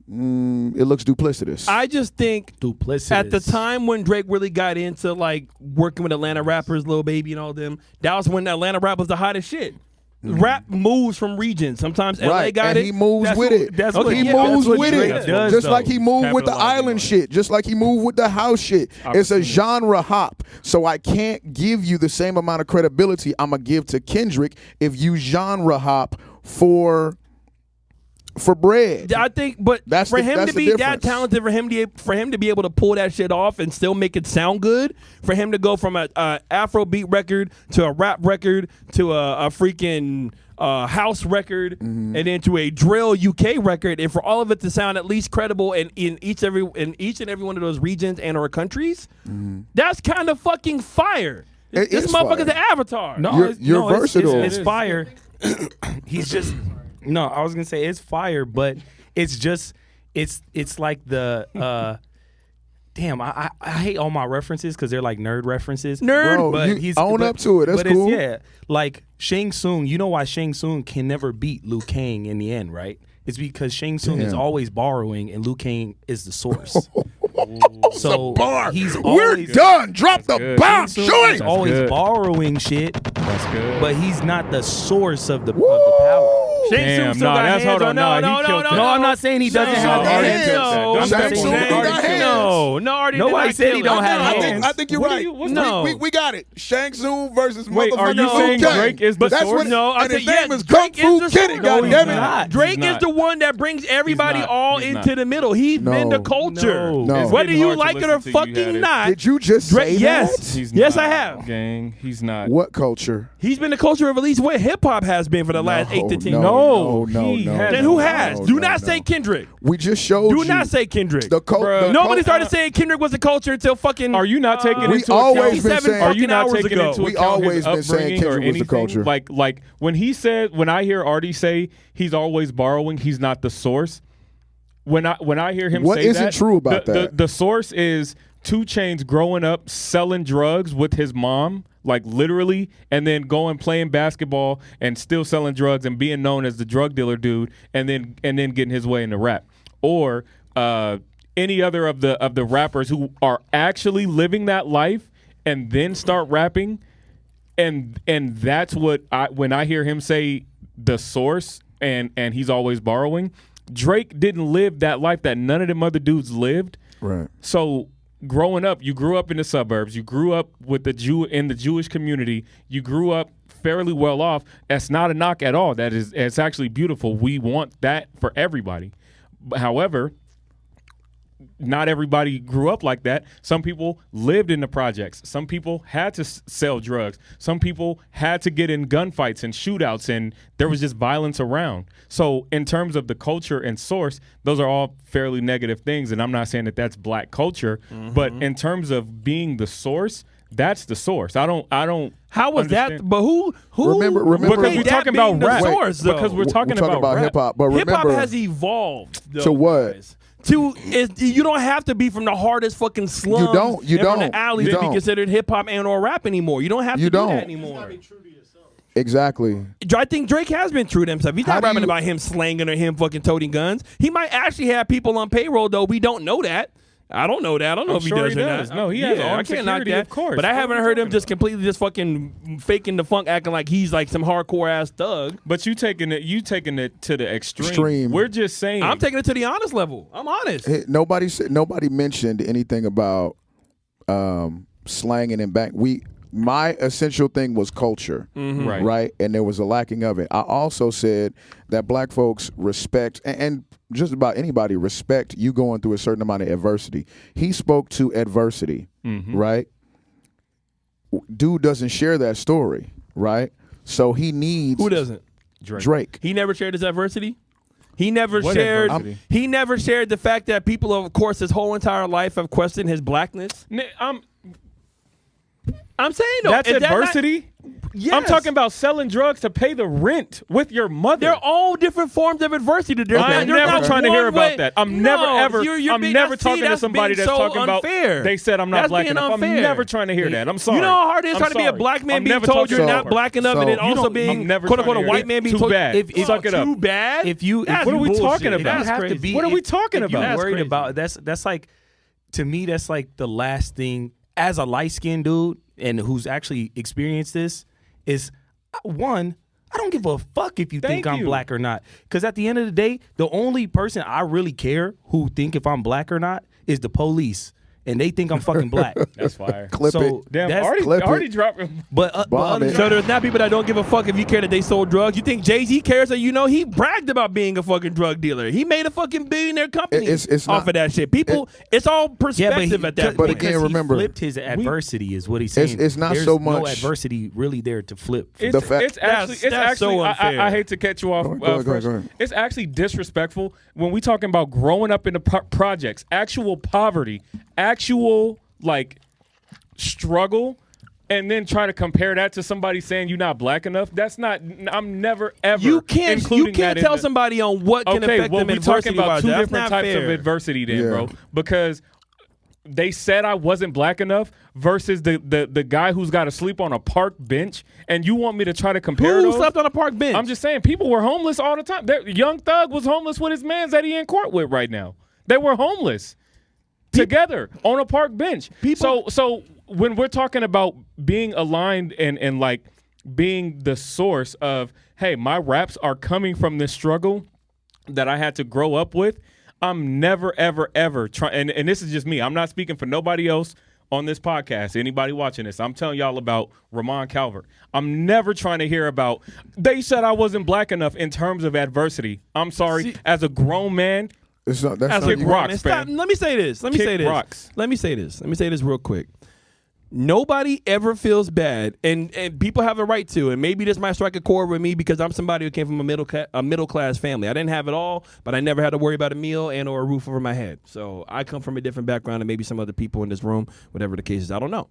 it looks duplicitous. I just think duplicitous. At the time when Drake really got into working with Atlanta rappers, Lil Baby and all them, that was when Atlanta rap was the hottest shit. Rap moves from regions. Sometimes LA got it. He moves with it. He moves with it. Just like he moved with the island shit. Just like he moved with the house shit. It's a genre hop. So I can't give you the same amount of credibility I'm going to give to Kendrick if you genre hop for for bread. I think, but That's for the- him that's to the be that difference. talented, for him to be able to pull that shit off and still make it sound good, for him to go from a Afrobeat record to a rap record to a freaking house record and then to a drill UK record, and for all of it to sound at least credible in each and every one of those regions and or countries, that's kind of fucking fire. It This is motherfucker's fire. the Avatar. No, You're it's versatile. It's fire. He's just no. I was gonna say it's fire, but it's just it's like the. Damn, I hate all my references because they're like nerd references. Bro, but you he's own up to it. That's but cool. It's, like Shang Tsung. You know why Shang Tsung can never beat Liu Kang in the end, right? It's because Shang Tsung is Damn. always borrowing, and Liu Kang is the source. So Bar. he's We're always done. Drop the good. bomb. Shang Shoot Tsung it. is always good. borrowing shit, That's good. but he's not the source of the power. Shang Damn, Tsung still nah, got that's- hands hold on, on. nah, No, he no, killed no, that. No, I'm not saying he doesn't have Artie hands. killed that. Don't Shang say Tsung that. got Artie hands. killed that. No, Artie did Nobody not said kill he it. don't have I hands. think you're What right. do you- what's No. We got it. Shang Tsung versus Wait, are motherfucking you saying Liu Kang. Drake is the That's source? what, No, I and said his name yes. is Kung Drake Fu is the Kitty. source. No, Goddammit. he's not. Drake He's is not. the one that brings everybody not. all He's into not. the middle. He's been the No. culture. No. Whether It's you getting hard like to it or listen to you, fucking Hattie. not. Did you just Drake, say yes. that? He's Yes, not, I have. Gang, he's not. What culture? He's been the culture of at least what hip hop has been for the last 8 to 10 years. No, no, he no. has Then who no, has? no, Do no, not no. say Kendrick. We just showed Do you. not say Kendrick. The Bruh. Nobody started saying Kendrick was the culture until fucking. Are you not taking We into always account? been saying- Are you not fucking taking hours into ago. We account always his been saying upbringing or Kendrick was the anything? culture. Like when I hear Artie say he's always borrowing, he's not the source. When I hear him What say isn't that, true about that? The source is 2 Chainz growing up selling drugs with his mom, like literally, and then going playing basketball and still selling drugs and being known as the drug dealer dude, and then getting his way into rap, or any other of the rappers who are actually living that life and then start rapping, and that's what when I hear him say the source and he's always borrowing. Drake didn't live that life that none of them other dudes lived. Right. So growing up, you grew up in the suburbs. You grew up with in the Jewish community. You grew up fairly well off. That's not a knock at all. It's actually beautiful. We want that for everybody. However, not everybody grew up like that. Some people lived in the projects. Some people had to sell drugs. Some people had to get in gunfights and shootouts, and there was just violence around. So in terms of the culture and source, those are all fairly negative things, and I'm not saying that that's black culture, but in terms of being the source, that's the source. I don't How was understand. that? But who? Remember- made Because we're that talking being about the rap. source, though? Because we're talking about rap. hip hop, but Hip hop remember has evolved. Though, to what? guys. You don't have to be from the hardest fucking slums. You and from don't. the alleys You to be don't. considered hip hop and or rap anymore. You don't have You to do don't. that anymore. exactly. I think Drake has been true to himself. He's How not do rapping you- about him slanging or him fucking toting guns. He might actually have people on payroll though. We don't know that. I don't know that. I don't know I'm if he sure does he or does. not. No, he has armed I can't knock security, that. of course. But I What haven't are you heard him talking just about? completely just fucking faking the funk, acting like he's like some hardcore ass thug. But you taking it to the extreme. Extreme. We're just saying. I'm taking it to the honest level. I'm honest. Nobody mentioned anything about slanging and back. My essential thing was culture, right? And there was a lacking of it. I also said that black folks respect, and just about anybody respect you going through a certain amount of adversity. He spoke to adversity, right? Dude doesn't share that story, right? So he needs Who doesn't? Drake. He never shared his adversity. He never What shared. adversity? He never shared the fact that people, of course, his whole entire life have questioned his blackness. I'm saying though, That's is that not- adversity. Yes. I'm talking about selling drugs to pay the rent with your mother. They're all different forms of adversity. I'm never trying to hear about that. I'm never you're being- never see, talking to that's somebody being that's so talking about unfair. they said I'm not That's black being enough. unfair. I'm never trying to hear that. I'm sorry. You know how hard it is I'm trying to be a sorry. black man I'm being never told talking you're to not that black enough, So- and then You also don't- being I'm never quote unquote a trying to white hear man that. being Too told bad. If, Suck it up. Too bad. If you That's What are we bullshit. talking about? That's you have crazy. to be. What are we talking if you're about? worried That's about that's like, to me, that's like the last thing as a light skinned dude and who's actually experienced this is one. I don't give a fuck if you think Thank I'm you. black or not. Because at the end of the day, the only person I really care who think if I'm black or not is the police. and they think I'm fucking black. That's fire. Clip So it. Damn, that's- already dropping. But Bomb it. So there's not people that don't give a fuck if you care that they sold drugs. You think Jay-Z cares that he bragged about being a fucking drug dealer. He made a fucking billionaire company It's off not- of that shit. People, it's all perspective at that but point. again, remember- he flipped his adversity is what he's saying. It's not There's so no much- adversity really there to flip. The fact- It's actually That's so unfair. I hate to cut you off. Go ahead. Fresh. It's actually disrespectful when we talking about growing up in the projects, actual poverty, actual like struggle, and then try to compare that to somebody saying you're not black enough. That's not. I'm never ever. You can't including that in tell the- somebody on what can Okay, affect well, them we're talking adversity about wise. two That's different not types fair. of adversity, then, Yeah. bro. Because they said I wasn't black enough versus the guy who's got to sleep on a park bench, and you want me to try to compare Who those? slept on a park bench? I'm just saying, people were homeless all the time. Young Thug was homeless with his mans that he in court with right now. They were homeless together on a park bench. So when we're talking about being aligned and like being the source of, hey, my raps are coming from this struggle that I had to grow up with, I'm never, ever, ever trying. And this is just me. I'm not speaking for nobody else on this podcast. Anybody watching this, I'm telling y'all about Ramon Calvert. I'm never trying to hear about, they said I wasn't black enough in terms of adversity. I'm sorry. See- as a grown man, It's not. That's As not a you. rock. grown man. fam. Let me say this. Kick rocks. Let me say this real quick. Nobody ever feels bad, and people have a right to. And maybe this might strike a chord with me because I'm somebody who came from a middle class family. I didn't have it all, but I never had to worry about a meal and or a roof over my head. So I come from a different background than maybe some other people in this room. Whatever the case is, I don't know.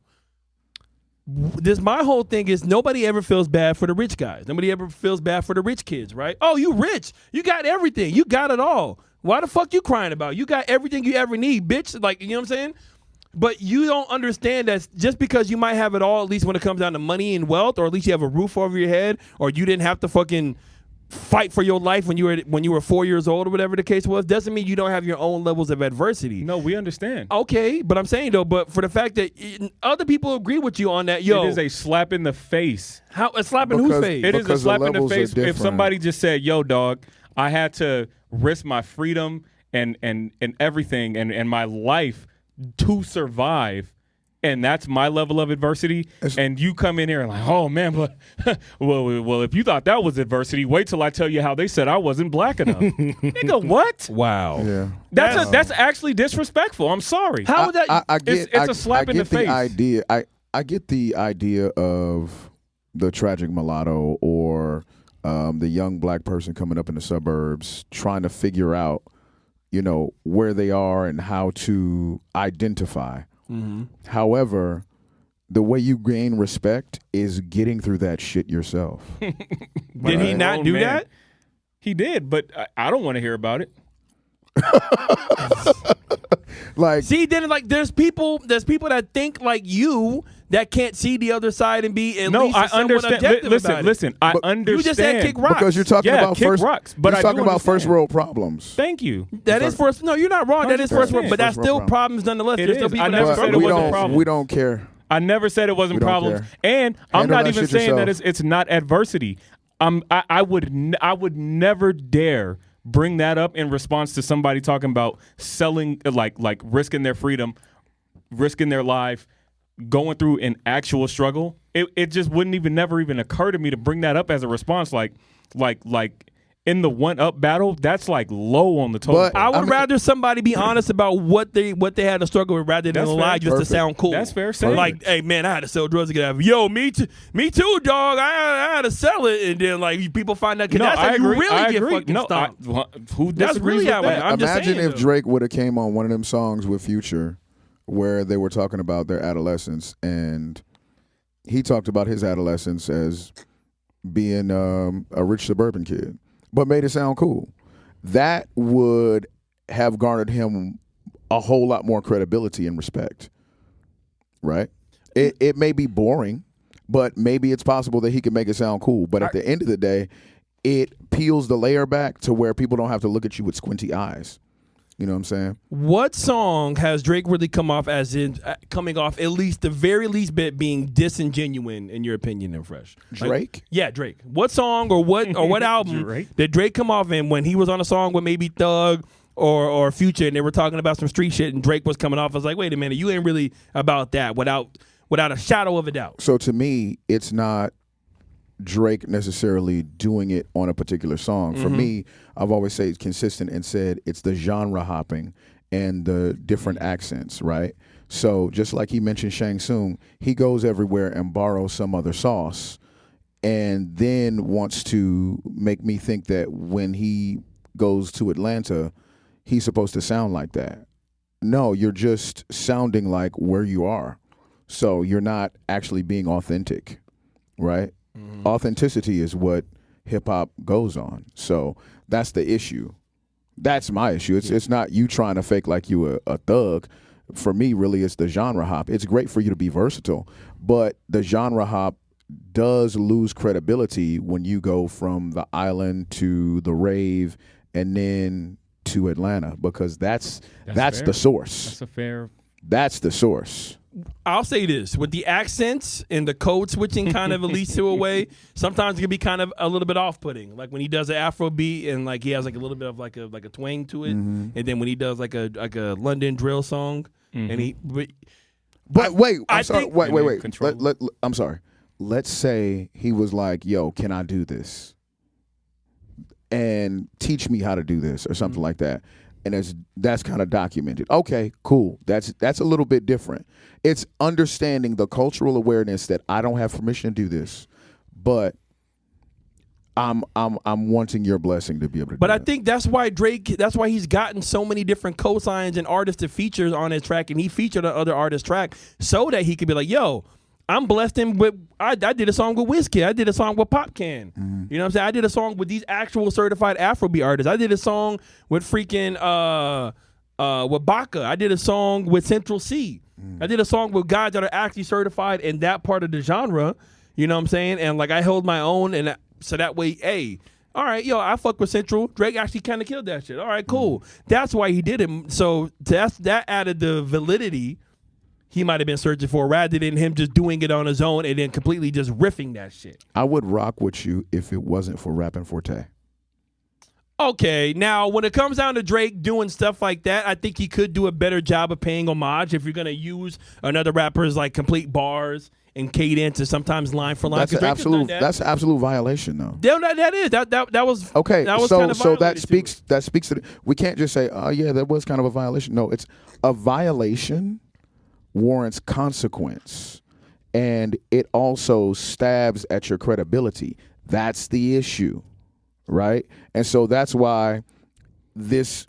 My whole thing is nobody ever feels bad for the rich guys. Nobody ever feels bad for the rich kids, right? Oh, you rich. You got everything. You got it all. Why the fuck you crying about? You got everything you ever need, bitch. Like, you know what I'm saying? But you don't understand that just because you might have it all, at least when it comes down to money and wealth, or at least you have a roof over your head, or you didn't have to fucking fight for your life when you were 4 years old or whatever the case was, doesn't mean you don't have your own levels of adversity. no, we understand. Okay, but I'm saying though, but for the fact that other people agree with you on that, yo, It is a slap in the face. how a slap in whose Because- face? It is a Because the slap in the levels are face if different. somebody just said, yo, dog, I had to risk my freedom and everything and my life to survive. And that's my level of adversity. And you come in here and like, oh man, but well, if you thought that was adversity, wait till I tell you how they said I wasn't black enough. Nigga, what? Wow. Yeah. That's actually disrespectful. I'm sorry. How would that? I get. It's a slap I in the get face. idea. I get the idea of the tragic mulatto or the young black person coming up in the suburbs trying to figure out, where they are and how to identify. Mm-hmm. However, the way you gain respect is getting through that shit yourself. Did he not Oh, do man. that? He did, but I don't want to hear about it. Like, See, then like there's people that think like you that can't see the other side and be at No, least I somewhat understand. objective about it. Listen. I But understand. You just said kick rocks. because you're talking Yeah, about kick first. rocks, but you're I talking do about first understand. world problems. Thank you. That is first. No, you're not wrong. That is first world, 100%. but that's First still world problems nonetheless. It There's still is. people I that never have said it struggled we with wasn't it. a problem. We don't care. I never said it wasn't We don't problems, care. and I'm Handle not that even shit saying that yourself. it's not adversity. I would never dare bring that up in response to somebody talking about selling, like risking their freedom, risking their life, going through an actual struggle. It just wouldn't never even occur to me to bring that up as a response. Like in the one up battle, that's like low on the total. But I would I mean- rather somebody be honest about what they had to struggle with rather than That's lie fair. just to Perfect. sound cool. That's fair. Say Like, it. hey man, I had to sell drugs to get out of it. Yo, me too, dog. I had to sell it, and then like people find out. 'Cause No, that's how I you agree. really I get agree. fucking No, stomped. who That's disagrees really with how that? I'm just Imagine saying, if though. Drake would have came on one of them songs with Future where they were talking about their adolescence, and he talked about his adolescence as being a rich suburban kid, but made it sound cool. That would have garnered him a whole lot more credibility and respect, right? It may be boring, but maybe it's possible that he can make it sound cool. But at the end of the day, it peels the layer back to where people don't have to look at you with squinty eyes. You know what I'm saying? What song has Drake really coming off at least the very least bit being disingenuine in your opinion and Fresh? Like, Drake? yeah, Drake. What song or what album Drake? did Drake come off in when he was on a song with maybe Thug or Future, and they were talking about some street shit, and Drake was coming off. I was like, wait a minute, you ain't really about that without a shadow of a doubt. So to me, it's not Drake necessarily doing it on a particular song. For me, I've always said consistent and said it's the genre hopping and the different accents, right? So just like he mentioned Shang Tsung, he goes everywhere and borrows some other sauce and then wants to make me think that when he goes to Atlanta, he's supposed to sound like that. No, you're just sounding like where you are. So you're not actually being authentic, right? Authenticity is what hip hop goes on. So that's the issue. That's my issue. It's not you trying to fake like you a thug. For me, really, it's the genre hop. It's great for you to be versatile, but the genre hop does lose credibility when you go from the island to the rave and then to Atlanta, because that's the source. That's a fair. That's the source. I'll say this, with the accents and the code switching kind of at least to a way, sometimes it can be kind of a little bit off-putting. Like when he does an Afro beat and like he has like a little bit of like a twang to it, and then when he does like a London drill song, and he. But wait, I'm I sorry. think- Wait. I'm sorry. Let's say he was like, "Yo, can I do this?" And teach me how to do this or something like that. And that's kind of documented. Okay, cool. That's a little bit different. It's understanding the cultural awareness that I don't have permission to do this, but I'm wanting your blessing to be able to. But do I that. think that's why he's gotten so many different cosigns and artists to feature on his track, and he featured on other artists' track so that he could be like, yo, I'm blessed him with. I did a song with Wizkid. I did a song with Popcan. You know what I'm saying? I did a song with these actual certified Afrobeat artists. I did a song with freaking with Baka. I did a song with Central C. I did a song with guys that are actually certified in that part of the genre. You know what I'm saying? And like I held my own, and so that way, hey, all right, yo, I fuck with Central. Drake actually kind of killed that shit. All right, cool. That's why he did it. So that added the validity he might have been searching for, rather than him just doing it on his own and then completely just riffing that shit. I would rock with you if it wasn't for Rappin' Forte. Okay, now when it comes down to Drake doing stuff like that, I think he could do a better job of paying homage if you're going to use another rapper's like complete bars and cadence and sometimes line for line. That's an absolute violation, though. That was okay. That was so kind of that speaks to we can't just say, oh yeah, that was kind of a violation. No, it's a violation warrants consequence, and it also stabs at your credibility. That's the issue, right? And so that's why this,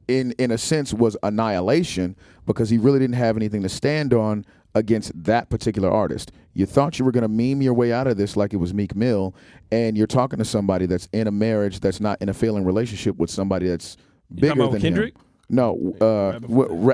in a sense, was annihilation, because he really didn't have anything to stand on against that particular artist. You thought you were going to meme your way out of this like it was Meek Mill, and you're talking to somebody that's in a marriage, that's not in a failing relationship with somebody that's bigger than Kendrick? him. No,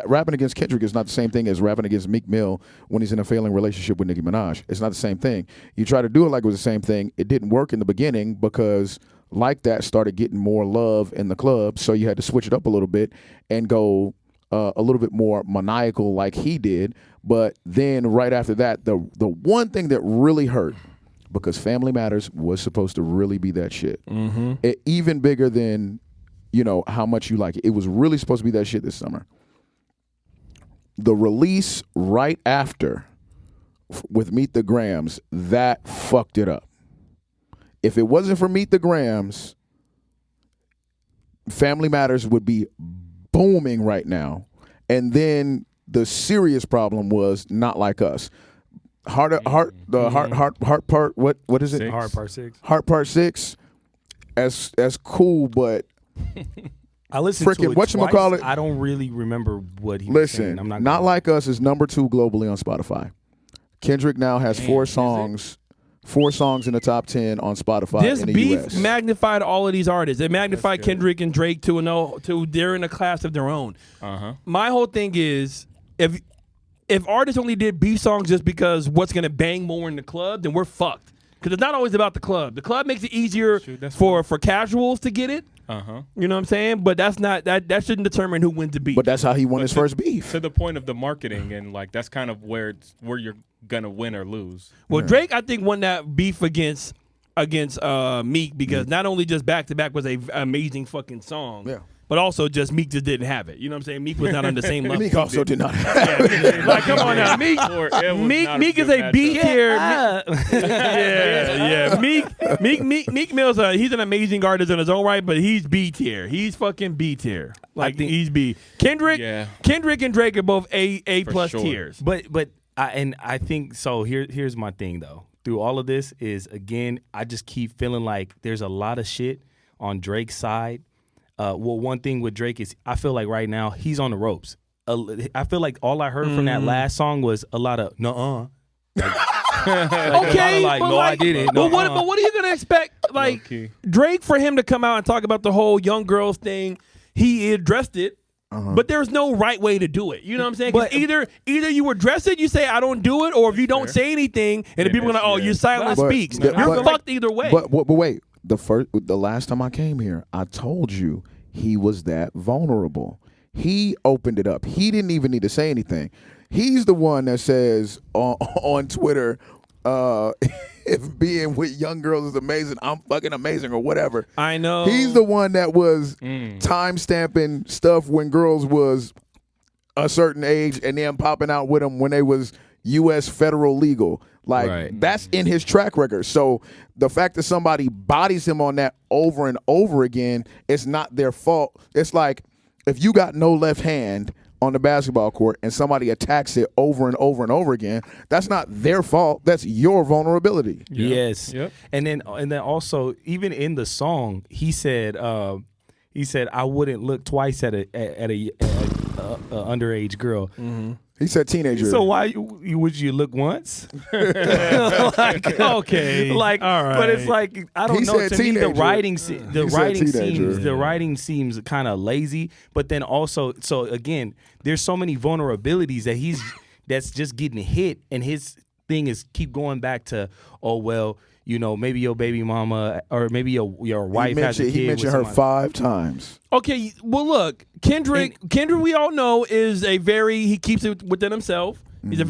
rapping against Kendrick is not the same thing as rapping against Meek Mill when he's in a failing relationship with Nicki Minaj. It's not the same thing. You try to do it like it was the same thing. It didn't work in the beginning because Like That started getting more love in the club, so you had to switch it up a little bit and go a little bit more maniacal like he did. But then right after that, the one thing that really hurt, because Family Matters was supposed to really be that shit, even bigger than, you know, how much you like it. It was really supposed to be that shit this summer. The release right after with Meet the Grams, that fucked it up. If it wasn't for Meet the Grams, Family Matters would be booming right now. And then the serious problem was Not Like Us. Heart Part, what is it? Six. Hard Part 6. Heart Part 6, as cool, but I listened to it whatchamacallit? twice. I don't really remember what he was saying. listen, I'm not Not gonna- Like Us is number 2 globally on Spotify. Kendrick now has 4 songs in the top 10 on Spotify This in the beef US. magnified all of these artists. It magnified good. Kendrick and Drake to they're in a class of their own. My whole thing is, if artists only did beef songs just because what's gonna bang more in the club, then we're fucked. Because it's not always about the club. The club makes it easier That's for casuals to get it. You know what I'm saying? But that's not that shouldn't determine who wins the beef. But that's how he won his first beef. To the point of the marketing, and like that's kind of where you're gonna win or lose. Well, Drake, I think, won that beef against Meek because not only just Back to Back was a amazing fucking song. Yeah. but also just Meek just didn't have it. You know what I'm saying? Meek was not on the same level. Meek also did not have it. Like, come on now, Meek is a B tier. Yeah. Meek Mill's he's an amazing artist in his own right, but he's B tier. He's fucking B tier. Like he's B. Kendrick and Drake are both A plus tiers. But I think so. Here's my thing though. Through all of this is again, I just keep feeling like there's a lot of shit on Drake's side. One thing with Drake is I feel like right now he's on the ropes. I feel like all I heard from that last song was a lot of nuh-uh. Okay, like, no, I didn't. But what are you gonna expect? Like Drake for him to come out and talk about the whole young girls thing, he addressed it. But there's no right way to do it. You know what I'm saying? But either you address it, you say I don't do it, or if you don't say anything, and the people are like, your silence speaks. You're fucked either way. But wait, the last time I came here, I told you he was that vulnerable. He opened it up. He didn't even need to say anything. He's the one that says on Twitter, if being with young girls is amazing, I'm fucking amazing or whatever. I know. He's the one that was time stamping stuff when girls was a certain age and then popping out with them when they was U.S. federal legal. Like that's in his track record. So the fact that somebody bodies him on that over and over again, it's not their fault. It's like if you got no left hand on the basketball court and somebody attacks it over and over and over again, that's not their fault. That's your vulnerability. Yes. Yep. And then also even in the song, he said I wouldn't look twice at a underage girl. Mm-hmm. He said teenager. So why would you look once? Like, okay, like, all right. But it's like I don't know. To me, the writing seems kind of lazy. But then also, so again, there's so many vulnerabilities that that's just getting hit, and his thing is keep going back to, oh well, you know, maybe your baby mama or maybe your wife has a kid. He mentioned her 5 times. Okay, well, look, Kendrick, we all know is he keeps it within himself. He's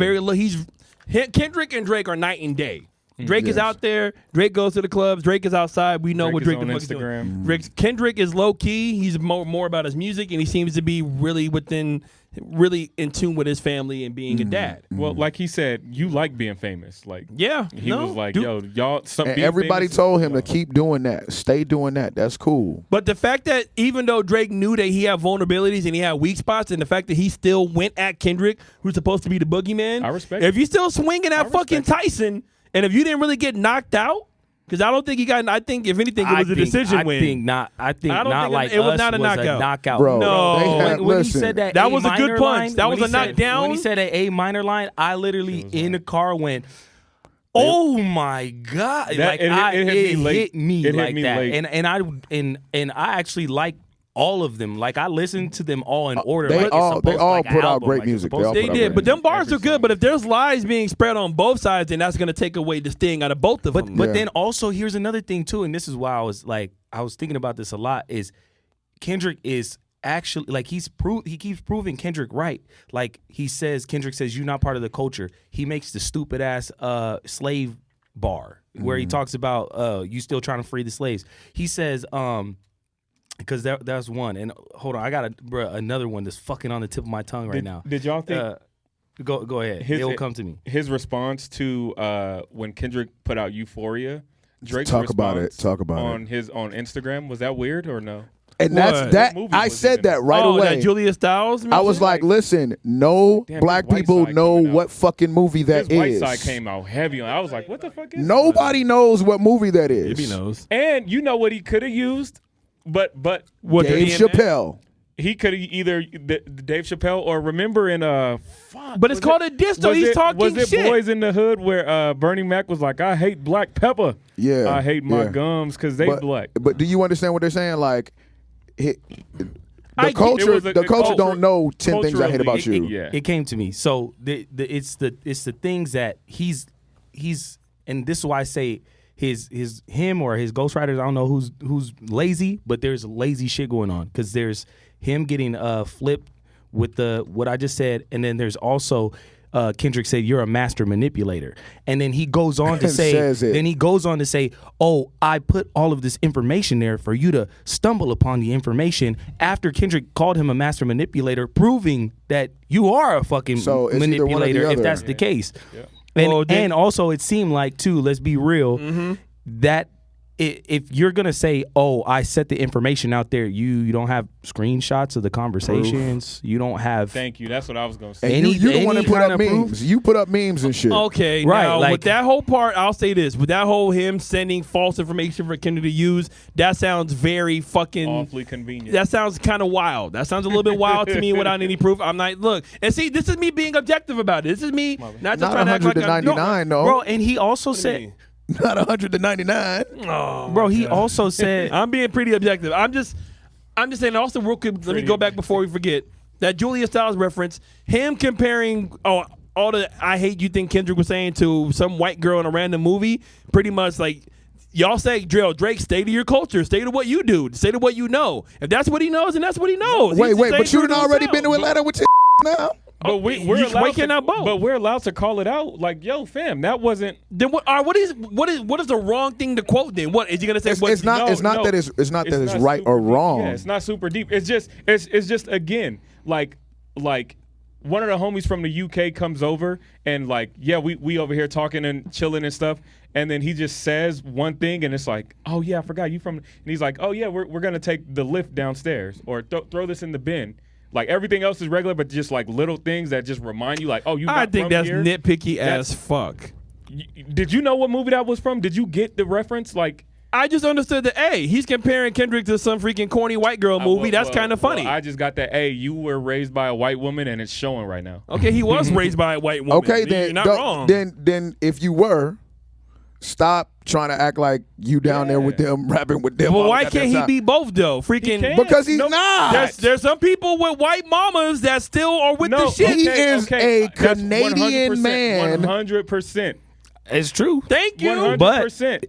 Kendrick and Drake are night and day. Drake is out there. Drake goes to the clubs. Drake is outside. We know what Drake is doing. Kendrick is low key. He's more about his music, and he seems to be really in tune with his family and being a dad. Well, like he said, you like being famous. Like he was like, yo, y'all. Everybody told him to keep doing that, stay doing that. That's cool. But the fact that even though Drake knew that he had vulnerabilities and he had weak spots, and the fact that he still went at Kendrick, who's supposed to be the boogeyman, I respect. If you still swinging at fucking Tyson, and if you didn't really get knocked out. Because I don't think he got. I think if anything, it was a decision win. I think not like it was us not a knockout. Bro, no, when he said that was a good punch. That was a knockdown. When he said that A minor line, I literally in the car went, "Oh my god!" Like it hit me like that. And I actually like all of them. Like I listened to them all in order. They all put out great like music. They did, but them bars are good. But if there's lies being spread on both sides, then that's going to take away the sting out of both of them. But then also here's another thing too, and this is why I was thinking about this a lot. Is Kendrick is actually like he keeps proving Kendrick right. Like Kendrick says you're not part of the culture. He makes the stupid ass slave bar where he talks about you still trying to free the slaves. He says because that's one. And hold on, I got another one that's fucking on the tip of my tongue right now. Did y'all think? Go ahead. It'll come to me. His response to when Kendrick put out Euphoria, Drake's Talk about it on Instagram, was that weird or no? And I said that right away. That Julia Stiles music? I was like, listen, black people know what fucking movie that is. His White Side came out heavy. I was like, what the fuck is Nobody knows what movie that is. Maybe knows. And you know what he could have used? But what Dave Chappelle. He could have either Dave Chappelle or remember in But it's called a diss though. He's talking shit. Was it Boys in the Hood where Bernie Mac was like, I hate black pepper. Yeah. I hate my gums because they black. But do you understand what they're saying? Like the culture don't know 10 things I hate about you. It came to me. So it's the things that he's and this is why I say him or his ghostwriters, I don't know who's lazy, but there's lazy shit going on because there's him getting flipped with what I just said, and then there's also Kendrick said, "You're a master manipulator," and then he goes on to say, Says it. then he goes on to say, "Oh, I put all of this information there for you to stumble upon the information." After Kendrick called him a master manipulator, proving that you are a fucking So it's either one or the manipulator if other. that's the case. Yeah. And, Well, then- and also, it seemed like too. Let's be real. That if you're gonna say, "Oh, I set the information out there," you don't have screenshots of the conversations. You don't have. Thank you. That's what I was gonna say. And you the one any that put kind up of proof? memes. You put up memes and shit. Okay, Right, now like- with that whole part, I'll say this: with that whole him sending false information for Kendrick to use, that sounds very fucking. Awfully convenient. That sounds kind of wild. That sounds a little bit wild to me without any proof. I'm not look and see. This is me being objective about it. This is me not just Not trying to act like I'm 199 though. Bro, and he also said, Not 199. bro, he also said, I'm being pretty objective. I'm just saying. Also, real quick, let me go back before we forget that Julia Stiles reference. Him comparing all the "I hate you" thing Kendrick was saying to some white girl in a random movie. Pretty much like y'all say, Drake, stay to your culture, stay to what you do, stay to what you know. If that's what he knows, then that's what he knows. Wait, He's but staying you true done to already himself. been to Atlanta with your now. But we're you- allowed why to, can't I both? But we're allowed to call it out. Like, yo, fam, that wasn't. Then what is the wrong thing to quote? Then what is he gonna say? It's not that it's not right super or deep. wrong. Yeah, it's not super deep. It's just again like one of the homies from the UK comes over and like, yeah, we over here talking and chilling and stuff, and then he just says one thing and it's like, oh yeah, I forgot you from, and he's like, oh yeah, we're gonna take the lift downstairs or throw this in the bin. Like everything else is regular, but just like little things that just remind you, like, oh, you. I think that's here? nitpicky as fuck. Did you know what movie that was from? Did you get the reference? Like, I just understood that, hey, he's comparing Kendrick to some freaking corny white girl movie. That's kind of funny. I just got that. Hey, you were raised by a white woman, and it's showing right now. Okay, he was raised by a white woman. Okay, You're then not wrong. Then if you were, stop trying to act like you down there with them, rapping with them. Well, all why the can't he goddamn be both though? Freaking can't. Because he's not. There's some people with white mamas that still are with the shit. He is a Canadian man. 100%. "It's true." Thank you. 100%.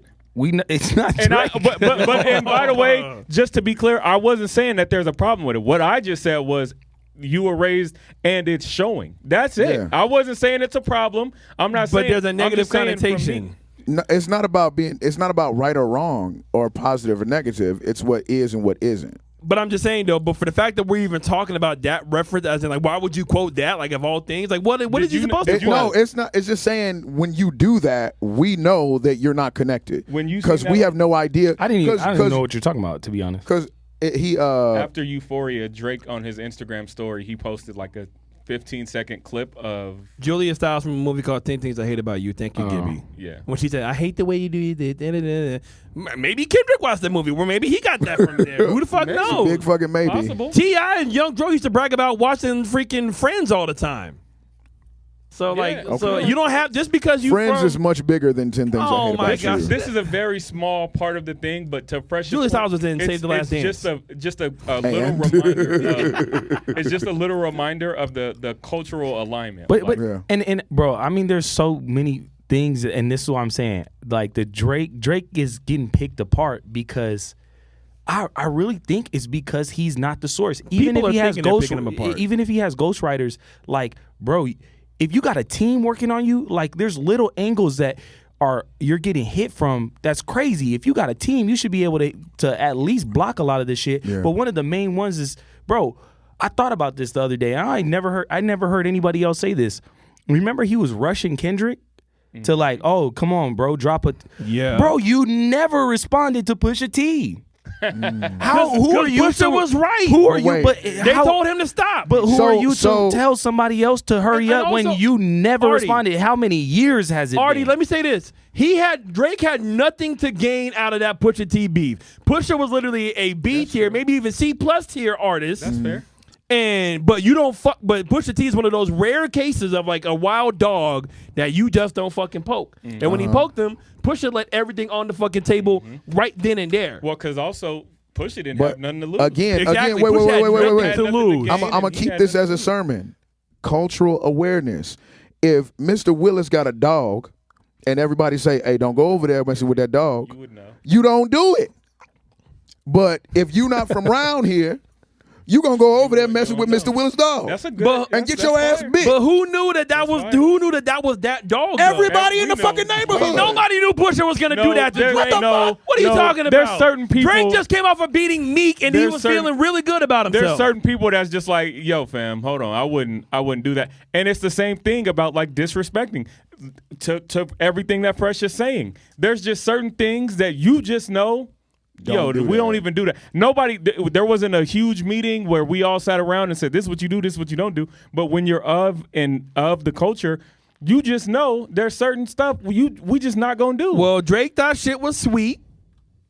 It's not And Drake. and by the way, just to be clear, I wasn't saying that there's a problem with it. What I just said was you were raised and it's showing. That's it. Yeah. I wasn't saying it's a problem. I'm not But saying. there's a I'm negative just saying from connotation. me. No, it's not about right or wrong or positive or negative. It's what is and what isn't. But I'm just saying though, but for the fact that we're even talking about that reference, as in like, why would you quote that? Like of all things, like what is he you know- supposed to did you quote? No, it's not. It's just saying when you do that, we know that you're not connected. When you because seen we that- have no idea. I didn't even know what you're talking about, to be honest. Because he After Euphoria, Drake on his Instagram story, he posted like a 15-second clip of Julia Stiles from a movie called 10 Things I Hate About You. Thank you, Gibby. yeah. When she said, I hate the way you do it. Maybe Kendrick watched the movie, or maybe he got that from there. Who the fuck Maybe. knows? big fucking maybe. Possible. T.I. and Young Dro used to brag about watching freaking Friends all the time. So so okay. you don't have just because you Friends from, is much bigger than 10 Things I Oh Hate my About gosh. You. This is a very small part of the thing, but to Fresh, Julia Stiles was in Save the Last Dance. Just a little And? reminder. It's just a little reminder of the cultural alignment. But Like, Yeah. and bro, I mean, there's so many things, and this is what I'm saying. Like the Drake is getting picked apart because I really think it's because he's not the source. Even People if he are has thinking they're ghost, picking him apart. even if he has ghostwriters, like bro, if you got a team working on you, like there's little angles that you're getting hit from. That's crazy. If you got a team, you should be able to at least block a lot of this shit. Yeah. But one of the main ones is, bro, I thought about this the other day. I never heard anybody else say this. Remember he was rushing Kendrick to like, oh, come on, bro, drop a Yeah. Bro, you never responded to Pusha T. Who are you? Pusha was right. Who are But you? wait. But They told him to stop. But who So- are you so- to tell somebody else to hurry And up when also- you never Artie. responded? How many years has it Artie, been? let me say this. Drake had nothing to gain out of that Pusha T beef. Pusha was literally a B tier, maybe even C+ tier artist. that's fair. But you don't fuck. But Pusha T is one of those rare cases of like a wild dog that you just don't fucking poke. And when he poked him, Pusha let everything on the fucking table right then and there. Well, because also Pusha didn't But have nothing to lose. Again, Exactly. wait. Pusha had Had nothing nothing to lose. gain, I'm and gonna he keep had this nothing as a to lose. sermon. Cultural awareness. If Mr. Willis got a dog, and everybody say, "Hey, don't go over there messing with that dog," You would know. you don't do it. But if you not from around here, you gonna go over there messing with Mr. Willis' dog. That's a good. and get your ass bit. But who knew that that was that dog? though? Everybody in the We fucking know. nobody Nobody knew Pusha was gonna do that to there- Drake. no, What are you no, talking about? there's certain people- Drake just came off of beating Meek, and he There's was certain- feeling really good about himself. There's certain people that's just like, yo, fam, hold on, I wouldn't do that. And it's the same thing about like disrespecting to everything that Fresh is saying. There's just certain things that you just know. We don't even do that. Nobody. There wasn't a huge meeting where we all sat around and said, "This is what you do. This is what you don't do." But when you're of the culture, you just know there's certain stuff we just not gonna do. Well, Drake thought shit was sweet.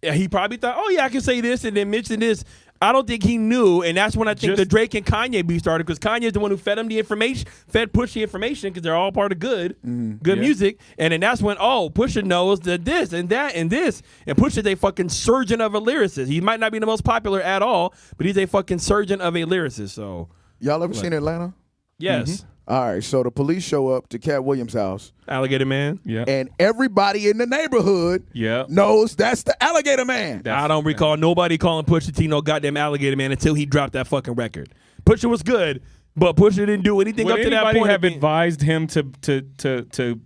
He probably thought, oh yeah, I can say this and then mention this. I don't think he knew, and that's when I think the Drake and Kanye beef started, because Kanye is the one who fed him the information, fed Push the information, because they're all part of good music. And then that's when, Pusha knows that this and that and this. And Pusha's a fucking surgeon of a lyricist. He might not be the most popular at all, but he's a fucking surgeon of a lyricist. So Y'all ever seen Atlanta? yes, All right, so the police show up to Cat Williams' house, Alligator Man. yeah, and everybody in the neighborhood yeah. knows that's the Alligator Man. I don't recall nobody calling Pusha T no goddamn Alligator Man until he dropped that fucking record. Pusha was good, but Pusha didn't do anything Would up to that anybody point. have advised him to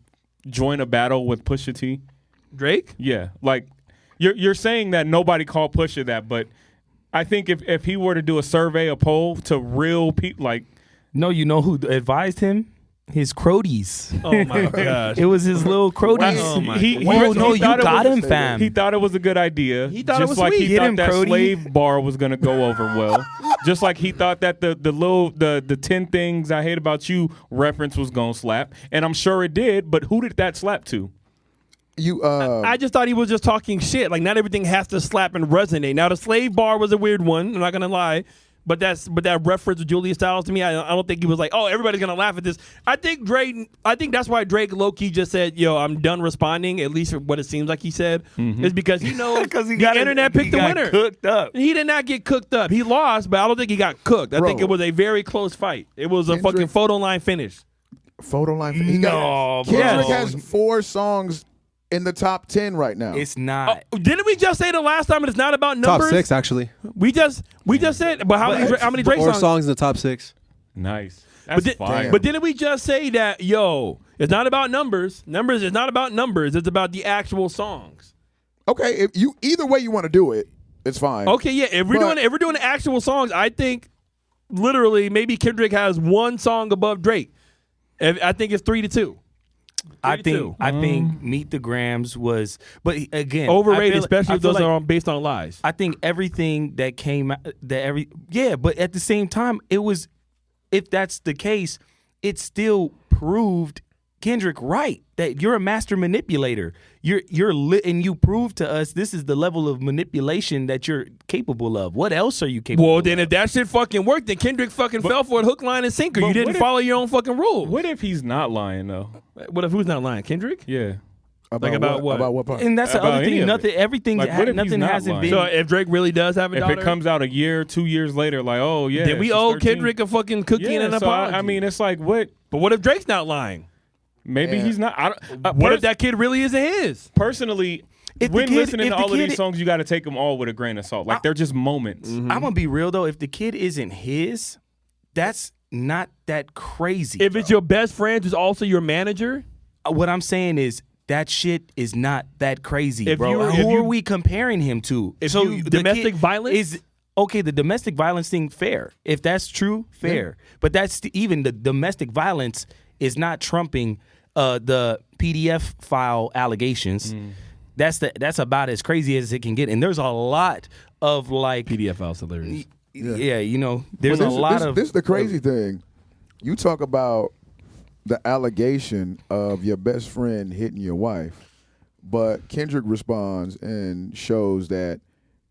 join a battle with Pusha T? Drake? Yeah, like you're saying that nobody called Pusha that, but I think if he were to do a survey, a poll to real people, like No, you know who advised him? His Crodies. Oh my gosh. It was his little Crodies. Oh my Whoa, no, you thought it got was- him, fam. He thought it was a good idea. He thought it just was like sweet. he Get thought him, that Crody. slave bar was gonna go over well. Just like he thought that the 10 things I hate about you reference was gonna slap, and I'm sure it did. But who did that slap to? I just thought he was just talking shit. Like, not everything has to slap and resonate. Now, the slave bar was a weird one. I'm not gonna lie, but that reference to Julia Stiles to me, I don't think he was like, oh, everybody's gonna laugh at this. I think that's why Drake low key just said, yo, I'm done responding. At least what it seems like he said is because he knows the internet picked the winner. Cooked up. He did not get cooked up. He lost, but I don't think he got cooked. I think it was a very close fight. It was a fucking photo line finish. Photo line. No, Kendrick bro. has 4 songs in the top 10 right now. It's not. Didn't we just say the last time it's not about numbers? Top 6, actually. We just said, but how many Drake Or songs? songs in the top 6. Nice. That's fire. But didn't we just say that, yo, it's not about numbers. Numbers is not about numbers. It's about the actual songs. Okay, if you either way you want to do it, it's fine. Okay, yeah. If we're doing the actual songs, I think literally maybe Kendrick has 1 song above Drake. I think it's 3-2. I think Meet the Grams was, but again, Overrated, I especially feel if those like, are based on lies. I think everything that came out, but at the same time, it was, if that's the case, it still proved Kendrick right that you're a master manipulator. You're lit, and you proved to us this is the level of manipulation that you're capable of. What else are you capable? Well, of? then if that shit fucking worked, then Kendrick fucking fell for it hook, line, and sinker. but You didn't what if- follow your own fucking rule. What if he's not lying though? What if who's not lying? Kendrick? Yeah. about what? About what part? And that's the About other any thing. of Nothing. it. Everything. Like, what if he's Nothing not hasn't lying? been. So if Drake really does have a If daughter, it comes out a year, 2 years later, like, oh yeah, then we she's owe 13. Kendrick a fucking cookie Yeah, and an so apology. I mean, it's like what? but what if Drake's not lying? Maybe he's not. I don't, What if that kid really isn't his? personally? If the When kid- listening if to the all of kid- these songs, you got to take them all with a grain of salt. Like they're just moments. I'm gonna be real though. If the kid isn't his, that's not that crazy. If it's your best friend who's also your manager, What I'm saying is that shit is not that crazy, If bro. you were- if Who you- are we comparing him to? If so you- the domestic kid violence? is okay. The domestic violence thing, fair. If that's true, fair. But that's even the domestic violence is not trumping the PDF file allegations. That's about as crazy as it can get. And there's a lot of like PDF files hilarious. yeah, you know, there's Well, a lot of This is the crazy thing. You talk about the allegation of your best friend hitting your wife, but Kendrick responds and shows that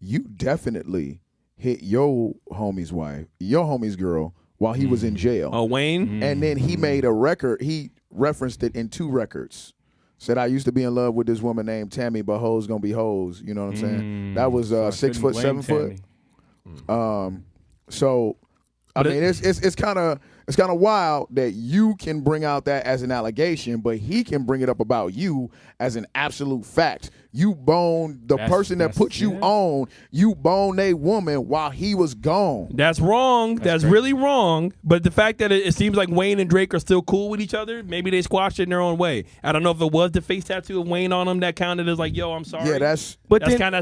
you definitely hit your homie's wife, your homie's girl, while he was in jail. Oh, Wayne? And then he made a record. He referenced it in 2 records. Said, I used to be in love with this woman named Tammy, but hoes gonna be hoes. You know what I'm saying? That was So I 6 couldn't foot, 7 blame foot. So, I mean, it's kind of It's kind of wild that you can bring out that as an allegation, but he can bring it up about you as an absolute fact. You boned the person that put you on. You boned a woman while he was gone. That's wrong. That's really wrong. But the fact that it seems like Wayne and Drake are still cool with each other, maybe they squashed it in their own way. I don't know if it was the face tattoo of Wayne on him that counted as like, yo, I'm sorry. Yeah, that's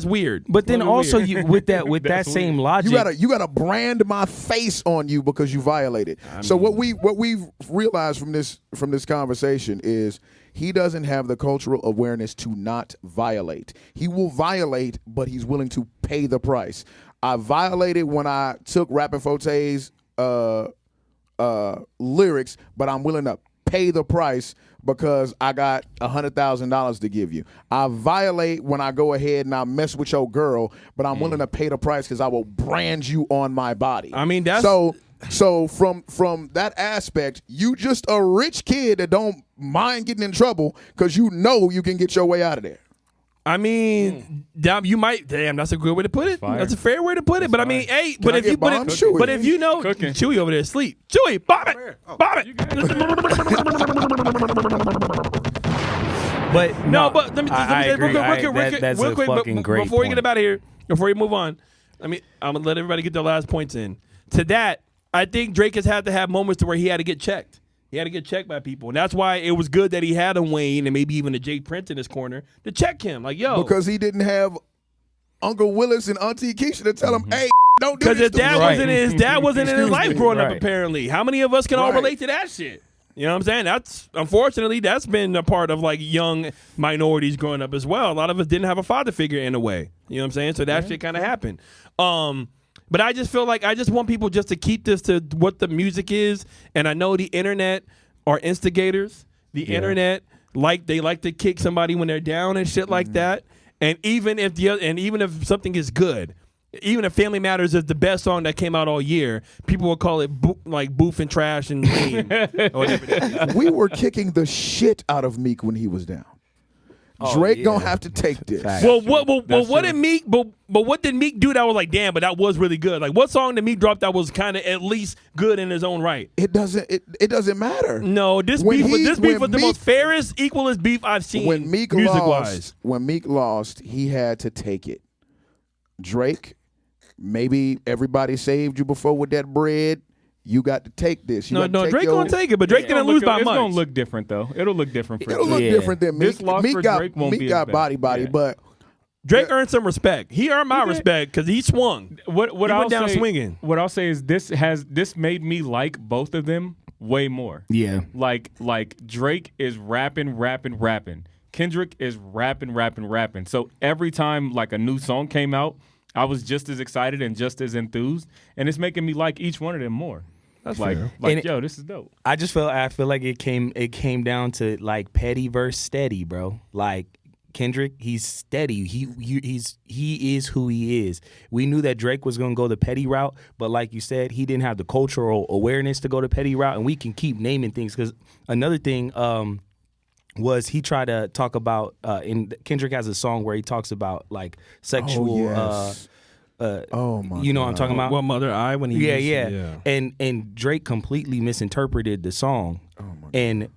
weird. But then also you with that same logic, you gotta brand my face on you because you violated. So what we've realized from this conversation is he doesn't have the cultural awareness to not violate. He will violate, but he's willing to pay the price. I violated when I took Rappin' Forte's lyrics, but I'm willing to pay the price because I got $100,000 to give you. I violate when I go ahead and I mess with your girl, but I'm willing to pay the price because I will brand you on my body. I mean, that's so from that aspect, you just a rich kid that don't mind getting in trouble because you know you can get your way out of there. I mean, you might. Damn, that's a good way to put it. Fire. That's a fair way to put it. But I mean, hey, Can I get bombed? Chewy. but if you know, Cooking. Chewy over there asleep. Chewy, bomb it, bomb it. but No, but let me I just agree. That's real a quick, fucking great before you point. get up out of here, before you move on, I'm gonna let everybody get their last points in. To that, I think Drake has had to have moments to where he had to get checked. He had to get checked by people, and that's why it was good that he had a Wayne and maybe even a Jay Prince in his corner to check him. Like, yo, Because he didn't have Uncle Willis and Auntie Keisha to tell him, hey, don't do because this his dad to me. wasn't in his life me. growing up. Right. Apparently, how many of us can all Right. relate to that shit? You know what I'm saying? That's unfortunately that's been a part of like young minorities growing up as well. A lot of us didn't have a father figure in a way. You know what I'm saying? So that shit kind of happened. But I just feel like I just want people just to keep this to what the music is. And I know the internet are instigators. The internet they like to kick somebody when they're down and shit like that. And even if something is good, even if Family Matters is the best song that came out all year, people will call it boof and trash and lame. or whatever it is. We were kicking the shit out of Meek when he was down. Drake gonna have to take this. Fact. Well, what did Meek? But what did Meek do that was like, damn? But that was really good. Like, what song did Meek drop that was kind of at least good in his own right? It doesn't matter. No, this When beef was the Meek- most fairest, equalest beef I've seen. When Meek music lost, wise, he had to take it. Drake, maybe everybody saved you before with that bread. You got to take this. No, Drake gonna take it, but Drake didn't lose by It's much. gonna look different though. It'll look different for It'll him. look Yeah. different than Meek. This loss Meek for got, Drake won't Meek be got as body, bad. but Drake earned some respect. He earned my respect because he swung. What He went I'll down say, swinging. What I'll say is this made me like both of them way more. Yeah. Like Drake is rapping. Kendrick is rapping. So every time like a new song came out, I was just as excited and just as enthused, and it's making me like each one of them more. That's like, fair. yo, this is dope. I feel like it came down to like petty versus steady, bro. Like Kendrick, he's steady. He is who he is. We knew that Drake was gonna go the petty route, but like you said, he didn't have the cultural awareness to go the petty route, and we can keep naming things because another thing was he tried to talk about in Kendrick has a song where he talks about like sexual yes. Oh my! you know what I'm talking about? Well, Mother I when he Yeah. And Drake completely misinterpreted the song and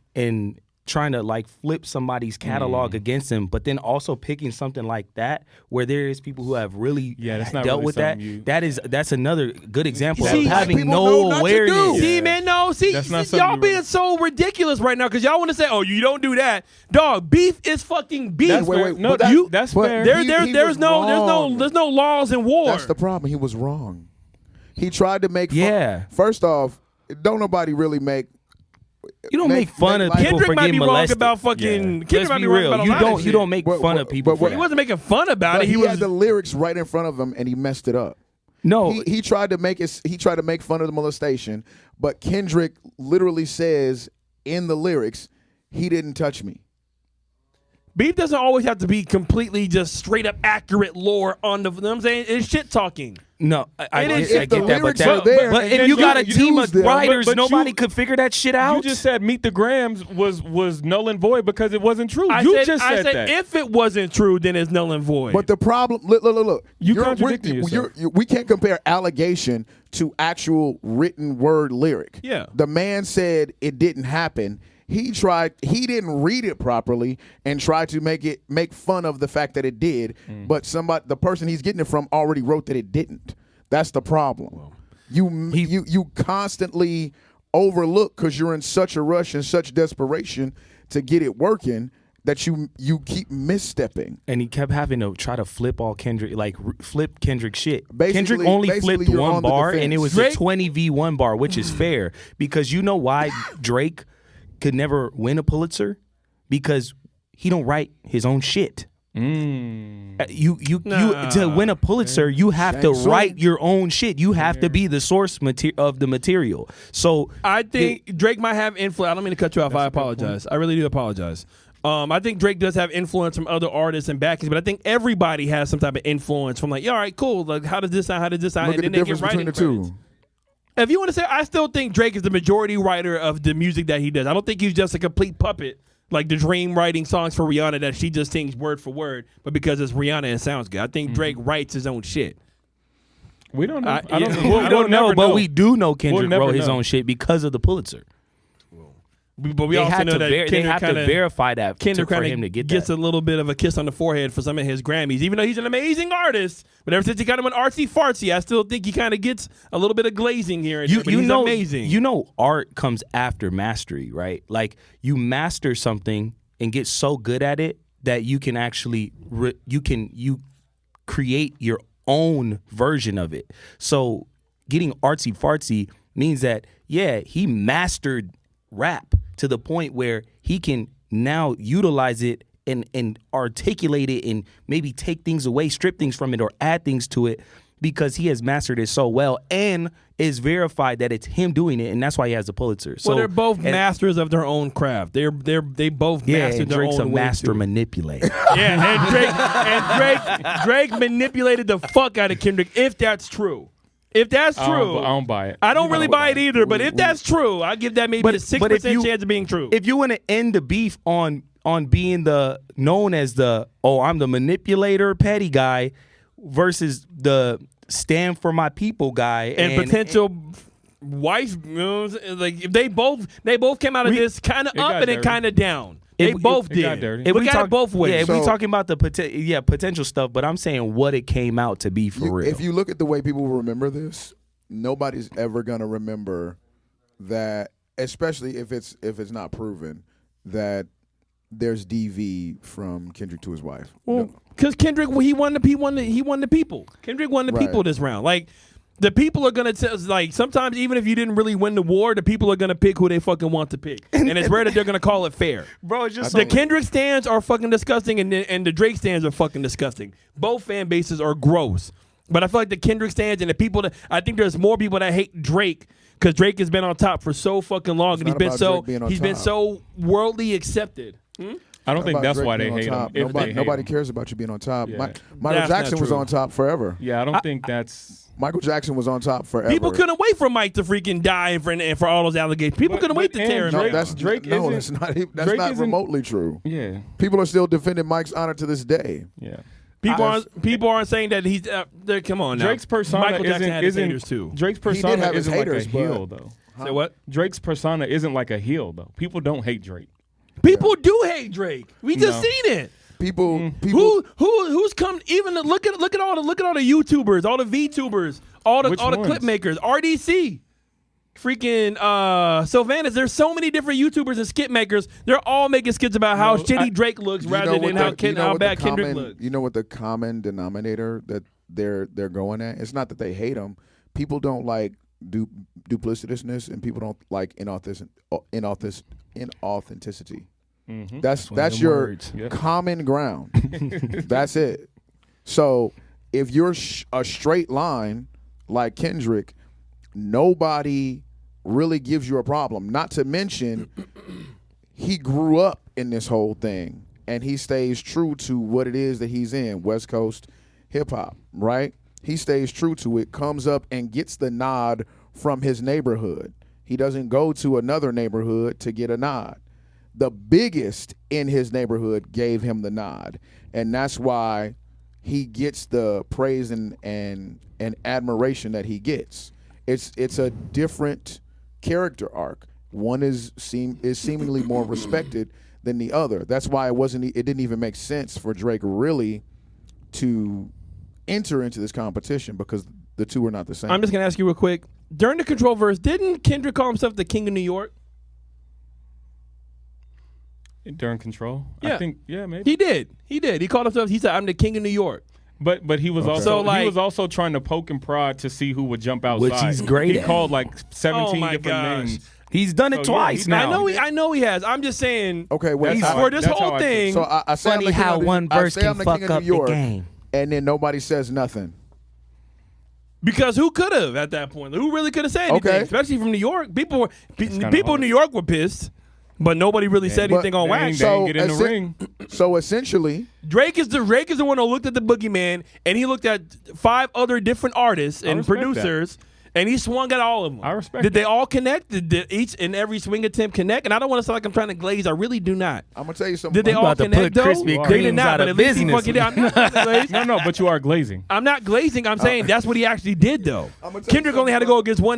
trying to like flip somebody's catalog against him, but then also picking something like that where there is people who have really that's not dealt really with that. something you- That's another good example See, of having people know no not to awareness. do. See, man, no, see, That's not y'all something you being so ridiculous right now because y'all want to say, "Oh, you don't do that, dog." Beef is fucking beef. That's Wait, fair. wait, No, but that- he that's fair. was wrong. There's no laws in war. That's the problem. He was wrong. He tried to make fun. Yeah. First off, don't nobody really make. You don't make fun of like- people Kendrick for might getting be wrong molested. about fucking. Let's Kendrick might be be wrong real. about a You lot of don't shit. make But- fun but- of people. but- for He that. wasn't making fun about But it. he was had the lyrics right in front of him, and he messed it up. No, He tried to make it. He tried to make fun of the molestation, but Kendrick literally says in the lyrics, "He didn't touch me." Beef doesn't always have to be completely just straight up accurate lore on the. You know what I'm saying? It's shit talking. No, I is- get if the that, lyrics are there but and if you you got a team use of them- writers, but nobody you- could figure that shit out. You just said Meet the Grams was null and void because it wasn't true. I You said, just I said said that. if it wasn't true, then it's null and void. But the problem, look. You contradicting yourself. We can't compare allegation to actual written word lyric. Yeah. The man said it didn't happen. He didn't read it properly and tried to make fun of the fact that it did. But the person he's getting it from already wrote that it didn't. That's the problem. You constantly overlook because you're in such a rush and such desperation to get it working that you keep misstepping. And he kept having to try to flip all Kendrick, flip Kendrick shit. Basically- Kendrick only basically flipped you're one on the bar, defense. and it was Drake- a 20v1 bar, which is fair because you know why Drake could never win a Pulitzer, because he don't write his own shit. You to win a Pulitzer, you have to write your own shit. You have to be the source of the material. So I think Drake might have influence. I don't mean to cut you off. I apologize. I really do apologize. I think Drake does have influence from other artists and backings, but I think everybody has some type of influence from yeah, all right, cool. Like, how does this sound? How does this sound? Look at the they difference get between the writing two. credits. If you want to say, I still think Drake is the majority writer of the music that he does. I don't think he's just a complete puppet like the Dream writing songs for Rihanna that she just sings word for word, but because it's Rihanna, it sounds good. I think Drake writes his own shit. We don't know. I I don't yeah. know. we don't know, but we do know Kendrick never wrote his know. own shit because of the Pulitzer. But we They also had know to that they Kendrick have to kinda, verify that Kendrick for kind him to of get gets that. a little bit of a kiss on the forehead for some of his Grammys, even though he's an amazing artist. But ever since he kind of went artsy fartsy, I still think he kind of gets a little bit of glazing here. And there, but he's amazing. You know, art comes after mastery, right? Like you master something and get so good at it that you can actually you create your own version of it. So getting artsy fartsy means that he mastered rap to the point where he can now utilize it and articulate it and maybe take things away, strip things from it, or add things to it because he has mastered it so well and is verified that it's him doing it, and that's why he has the Pulitzer. So well, they're both masters of their own craft. They both mastered and their Drake's own a way master too. manipulator. and Drake manipulated the fuck out of Kendrick. If that's true. If that's true, I don't buy it. I don't really buy it either. But if that's true, I give that maybe a 6% chance of being true. If you want to end the beef on being known as I'm the manipulator petty guy versus the stand for my people guy and potential wife, you know, like if they both came out of this kind of up and then kind of down. They both did. got dirty. Look at it both ways. Yeah, if So- we talking about the potential stuff, but I'm saying what it came out to be for real. If you look at the way people remember this, nobody's ever gonna remember that, especially if it's not proven that there's DV from Kendrick to his wife. Well, because Kendrick, he won the people. Kendrick won the Right. people this round. Like the people are gonna tell. Like sometimes even if you didn't really win the war, the people are gonna pick who they fucking want to pick, and it's rare that they're gonna call it fair. Bro, it's just The Kendrick stands are fucking disgusting, and the Drake stands are fucking disgusting. Both fan bases are gross. But I feel like the Kendrick stands and the people that I think there's more people that hate Drake because Drake has been on top for so fucking long, and not about Drake being on he's been top. so worldly accepted. I don't think About that's Drake why they being on hate him. top. If they hate Nobody him. cares about you being on top. Yeah. Michael That's not Jackson was true. on top forever. Yeah, I don't think that's. Michael Jackson was on top forever. People couldn't wait for Mike to freaking die and for all those allegations. People couldn't wait to tear him No, Drake- down. that's Drake no, isn't- that's not. That's Drake not isn't- remotely true. Yeah, People are still defending Mike's honor to this day. yeah. People aren't saying that he's. Come on now. Drake's persona Michael Jackson had his isn't haters too. Drake's did persona have his isn't like haters, a but- heel though. Say what? Drake's persona isn't like a heel though. People don't hate Drake. People do hate Drake. We just No. seen it. People. Who's come? Even look at all the YouTubers, all the VTubers, all the Which clip ones? makers, RDC, freaking Sylvanas. There's so many different YouTubers and skit makers. They're all making skits about how shitty Drake looks rather than how bad Kendrick looks. You know what the common denominator that they're going at? It's not that they hate him. People don't like duplicitousness, and people don't like inauthenticity. Mm-hmm. That's your words. Yep. common ground. That's it. So if you're a straight line like Kendrick, nobody really gives you a problem. Not to mention, he grew up in this whole thing. and he stays true to what it is that he's in, West Coast hip hop, right? He stays true to it, comes up and gets the nod from his neighborhood. He doesn't go to another neighborhood to get a nod. The biggest in his neighborhood gave him the nod, and that's why he gets the praise and admiration that he gets. It's a different character arc. One is seemingly more respected than the other. That's why it didn't even make sense for Drake really to enter into this competition, because the two are not the same. I'm just gonna ask you real quick. During the Control verse, didn't Kendrick call himself the King of New York? During Control? Yeah. I think, maybe. He did. He called himself. He said, "I'm the King of New York." But he was Okay. also So, he was also trying to poke and prod to see who would jump outside. Which he's great He at. called like 17 Oh my different gosh. names. He's done So, it yeah, twice he- now. I know he has. I'm just saying. Okay, wait. That's For this that's whole how I thing. So I say I'm Funny the king how of New- one I verse say can I'm the fuck king of up New York, the game. and then nobody says nothing. Because who could have at that point? Who really could have said anything? Okay. Especially from New York. People kinda in hard. New York were pissed, but nobody really said But anything on They wax. ain't So, get in the essen- ring. So essentially, Drake is the one who looked at the Boogeyman, and he looked at 5 other different artists I and respect producers, and he swung at all of them. I respect Did they that. all connect? Did each and every swing attempt connect? And I don't want to sound like I'm trying to glaze. I really do not. I'm gonna tell you something. Did they You all about to connect put though? Krispy They Kremes did not, out but of at least he business. fucking did. I'm not trying to glaze. No, but you are glazing. I'm not glazing. I'm saying that's what he actually did though. I'ma tell you Kendrick only had to go against one.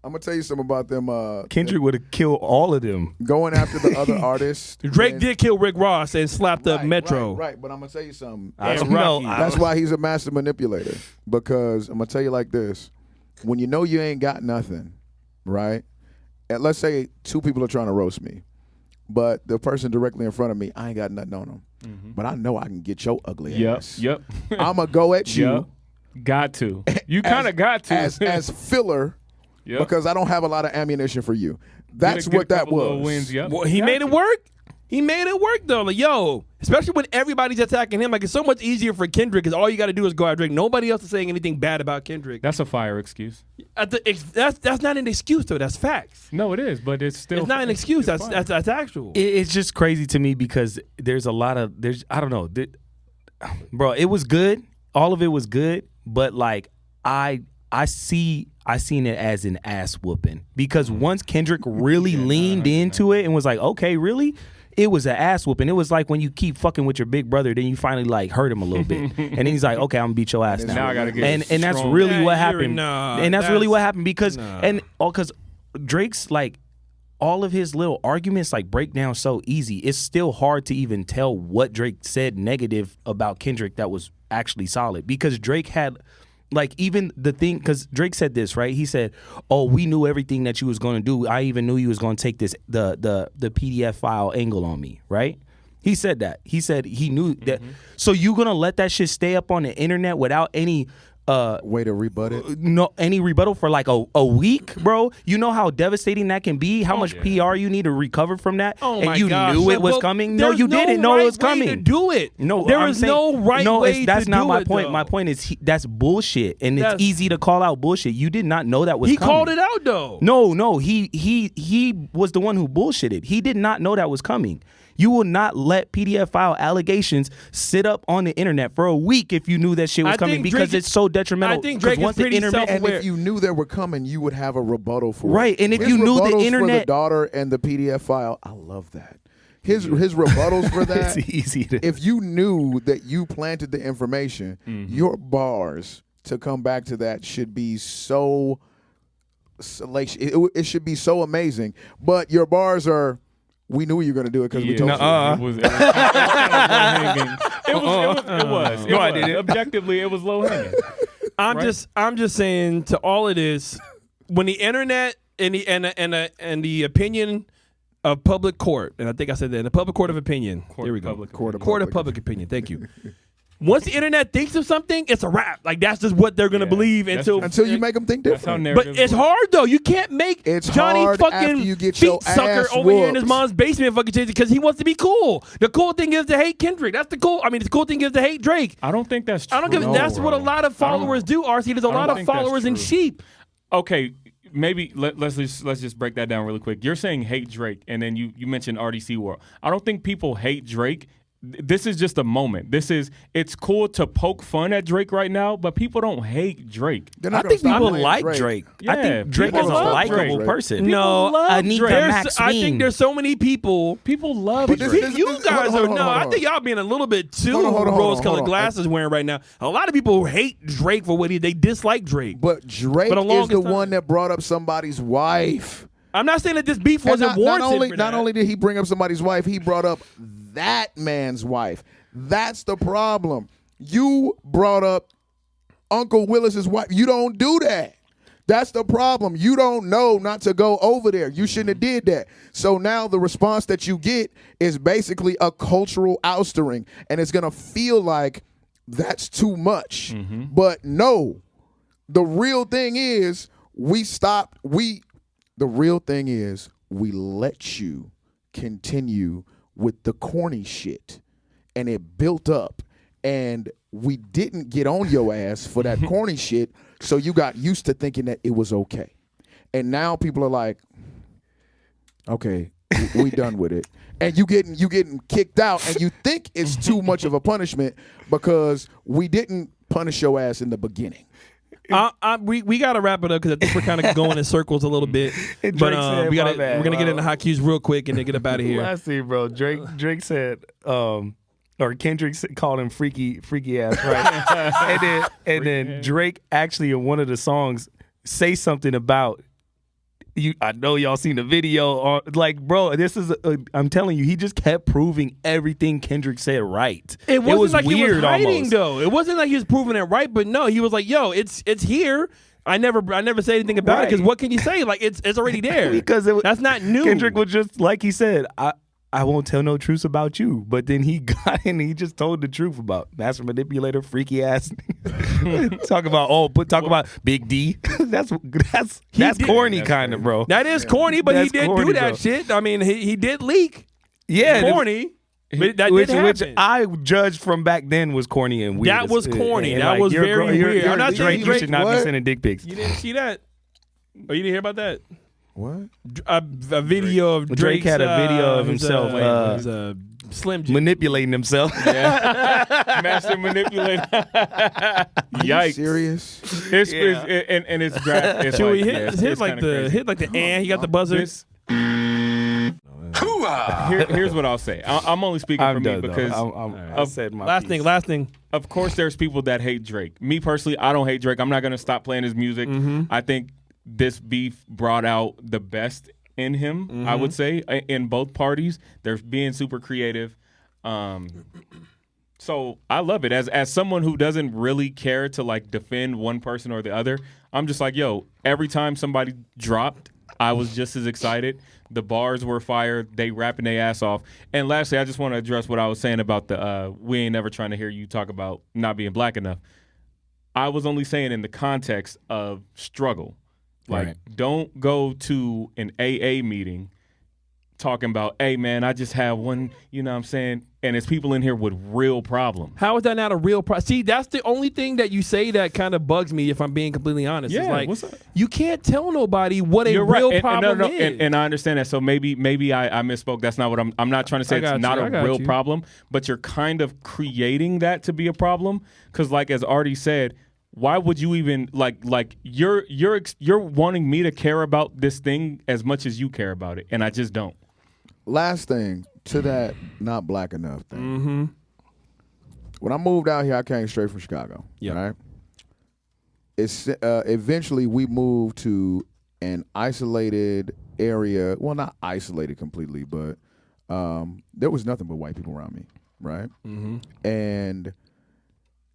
I'm gonna tell you something about them. Kendrick would have killed all of them. Going after the other artists. Drake and- did kill Rick Ross and slapped the Metro. Right. But I'm gonna tell you something. I And don't know. Rocky. That's why he's a master manipulator. Because I'm gonna tell you like this: when you know you ain't got nothing, right? And let's say 2 people are trying to roast me, but the person directly in front of me, I ain't got nothing on them, but I know I can get your ugly ass. Yep. I'ma go at you Yep. Got to. You kind of got to. as filler Yep. because I don't have a lot of ammunition for you. Get That's a- get what a that couple little was. Wins, yep. Well, he Got made to. it work. He made it work though. Like, yo, especially when everybody's attacking him. Like, it's so much easier for Kendrick because all you got to do is go at Drake. Nobody else is saying anything bad about Kendrick. That's a fire excuse. That's not an excuse though. That's facts. No, it is, but it's still. It's not an excuse. it's fire. That's actual. It's just crazy to me because there's a lot of I don't know, bro. It was good. All of it was good, but like I seen it as an ass whooping because once Kendrick really leaned into it and was like, okay, really. It was an ass whooping. It was like when you keep fucking with your big brother, then you finally like hurt him a little bit, and then he's like, "Okay, I'm gonna beat your ass now." Now I gotta get and that's strong. really Yeah, what you're- happened. nah, and that's really that's- what happened because nah. because Drake's like all of his little arguments like break down so easy. It's still hard to even tell what Drake said negative about Kendrick that was actually solid because Drake had. Like even the thing, because Drake said this, right? He said, "Oh, we knew everything that you was going to do. I even knew you was going to take this the PDF file angle on me, right?" He said that. He said he knew that. So you gonna let that shit stay up on the internet without any Way to rebut it. any rebuttal for like a week, bro? You know how devastating that can be. How much PR you need to recover from that, Oh and my you gosh. knew it was Well, coming. No, there's you didn't know it was right way coming. to do it. No, there I'm is saying- no right no, way that's to not do my it, point. though. My point is that's bullshit, and it's That's- easy to call out bullshit. You did not know that was He coming. called it out though. No, he was the one who bullshitted. He did not know that was coming. You will not let PDF file allegations sit up on the internet for a week if you knew that shit was I coming think because Drake- it's so detrimental. I think 'Cause Drake is once the pretty internet, And Aware. if you knew they were coming, you would have a rebuttal for it. Right, and if His you knew the rebuttals for the internet- daughter and the PDF file, I love that. His rebuttals for that. it's easy to. If you knew that you planted the information, your bars to come back to that should be so salacious. It should be so amazing. But your bars are, we knew you were going to do it because we told you. It was low hanging. It was. No, I didn't. Objectively, it was low hanging. I'm Right? just saying to all of this, when the internet and the opinion of public court, and I think I said that in the public court of opinion. Here we go. Court of Court of public opinion. Thank you. Once the internet thinks of something, it's a wrap. Like that's just what they're gonna Yeah, believe that's until. true. Until you make them think That's how different. narrative. But it's hard though. You can't make It's Johnny hard fucking after you get feet your sucker ass over here in his whooped. mom's basement fucking change it because he wants to be cool. The cool thing is to hate Kendrick. That's the cool. I mean, the cool thing is to hate Drake. I don't think that's true. I don't give. That's what a lot of followers do. RC, there's a I don't lot of think that's followers and true. sheep. Okay, maybe let's just break that down really quick. You're saying hate Drake, and then you mentioned RDC World. I don't think people hate Drake this is just a moment. It's cool to poke fun at Drake right now, but people don't hate Drake. I think people like Drake. Yeah, I think Drake is people a love likable Drake. person. People love Anita Drake. Maxine. I think there's so many people. People love But Drake. this- guys hold are on, no. hold I on. think y'all being a little bit too Hold on. rose-colored glasses wearing right now. A lot of people hate Drake for what they dislike Drake. But Drake But a is longest the time- one that brought up somebody's wife. I'm not saying that this beef And wasn't warranted. not only did he bring up somebody's wife, he brought up that man's wife. That's the problem. You brought up Uncle Willis's wife. You don't do that. That's the problem. You don't know not to go over there. You shouldn't have did that. So now the response that you get is basically a cultural oustering, and it's gonna feel like that's too much. But no, the real thing is we let you continue with the corny shit, and it built up, and we didn't get on your ass for that corny shit, so you got used to thinking that it was okay. And now people are like, okay, we done with it. And you getting kicked out, and you think it's too much of a punishment because we didn't punish your ass in the beginning. We got to wrap it up because I think we're kind of going in circles a little bit. And But Drake said, we're "My bad." gonna get into hot cues real quick and then get up out of here. Last thing, bro. Drake said, or Kendrick called him freaky ass, right? and then Drake actually in one of the songs say something about you. I know y'all seen the video. Like, bro, this is. I'm telling you, he just kept proving everything Kendrick said right. It wasn't was like weird he was hiding almost. though. It wasn't like he was proving it right, but no, he was like, "Yo, it's here." I never said anything about it because what can you say? Like it's already there. Because that's not new. Kendrick was just like he said. I won't tell no truths about you. But then he got in and he just told the truth about master manipulator, freaky ass. talk about Big D. that's corny kind of, bro. That is corny, but he That's did corny, do that bro. shit. I mean, he did leak. Yeah, Corny. But that which did happen. I judged from back then was corny and weird. That was corny. And That like, was you're very you're- weird. you're I'm not saying Drake, you Drake- should not be what? sending dick pics. You didn't see that? Oh, you didn't hear about that? What? A video of Drake had a video of himself, his Slim Jim. manipulating himself. Master manipulator. Are you Yikes. serious? And it's draft. It's Chewy, like, hit like the and he got the buzzer. Here's what I'll say. I'm only speaking for I'm me done, because I said my Last piece. thing. of course there's people that hate Drake. Me personally, I don't hate Drake. I'm not gonna stop playing his music. I think this beef brought out the best in him. I would say in both parties. They're being super creative. So I love it. As someone who doesn't really care to like defend one person or the other, I'm just like, yo, every time somebody dropped, I was just as excited. The bars were fired. They rapping their ass off. And lastly, I just want to address what I was saying about the we ain't never trying to hear you talk about not being black enough. I was only saying in the context of struggle. Like, don't go to an AA meeting talking about, hey, man, I just have one, you know what I'm saying? And it's people in here with real problems. How is that not a real problem? See, that's the only thing that you say that kind of bugs me, if I'm being completely honest. Yeah, it's like, what's up? You can't tell nobody what a You're real right. problem is. And I understand that. So maybe I misspoke. That's not what I'm not trying to say. I got It's not you. I a got real you. problem, but you're kind of creating that to be a problem. Because like as Artie said, why would you even like you're wanting me to care about this thing as much as you care about it, and I just don't. Last thing to that not black enough thing. When I moved out here, I came straight from Chicago. Yeah. Right. It's eventually we moved to an isolated area. Well, not isolated completely, but there was nothing but white people around me. Right. And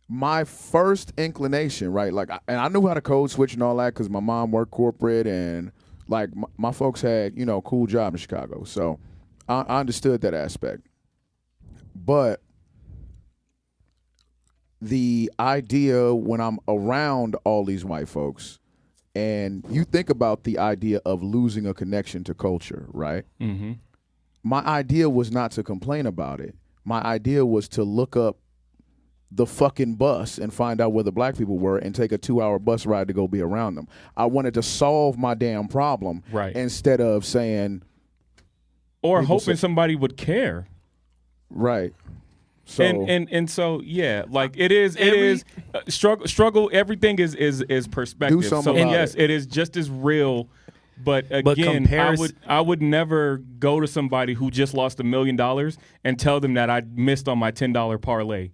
my first inclination, right, like, and I knew how to code switch and all that because my mom worked corporate and like my folks had, you know, a cool job in Chicago. So I understood that aspect. But the idea when I'm around all these white folks and you think about the idea of losing a connection to culture, right? My idea was not to complain about it. My idea was to look up the fucking bus and find out where the black people were and take a 2-hour bus ride to go be around them. I wanted to solve my damn problem instead of saying... Or hoping somebody would care. Right. So and so yeah, like it is struggle. Everything is perspective. Do something So and about yes, it is just as real. But again, I would never go to somebody who just lost $1 million and tell them that I missed on my $10 parlay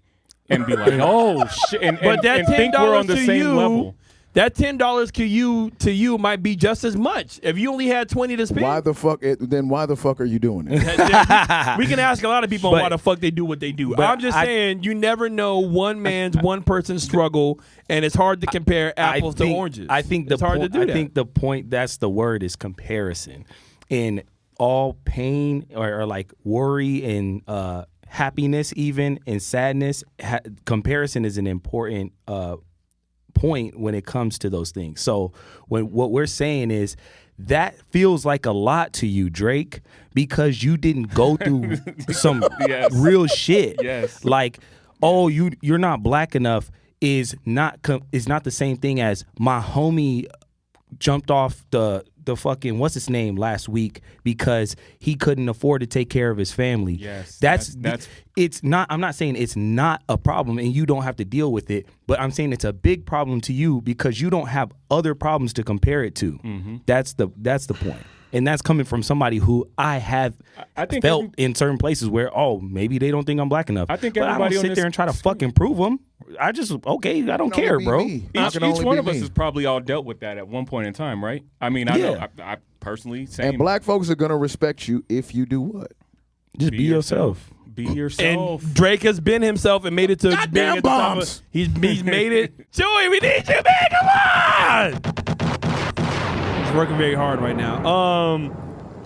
and be like, oh shit, and think we're on the same level. That $10 to you might be just as much if you only had 20 to spend. why the fuck are you doing it? We can ask a lot of people why the fuck they do what they do. I'm just saying you never know one person's struggle, and it's hard to compare apples to oranges. I think it's hard to do that. I think the point, that's the word, is comparison. In all pain or like worry and happiness, even and sadness, comparison is an important point when it comes to those things. So what we're saying is that feels like a lot to you, Drake, because you didn't go through some real shit. Yes. Like, oh, you're not black enough is not the same thing as my homie jumped off the fucking what's his name last week because he couldn't afford to take care of his family. Yes, that's it's not. I'm not saying it's not a problem and you don't have to deal with it, but I'm saying it's a big problem to you because you don't have other problems to compare it to. Mm-hmm. That's the point. And that's coming from somebody who I think felt in certain places where, maybe they don't think I'm black enough. I think but everybody I don't sit there and try to fucking prove them. I don't care, bro. Each one of us has probably all dealt with that at one point in time, right? I mean, I know I personally same. And black folks are gonna respect you if you do what? Just be yourself. Be yourself. And Drake has been himself and made it to being at the top of, he's made it. Joey, we need you, man. Come on. He's working very hard right now.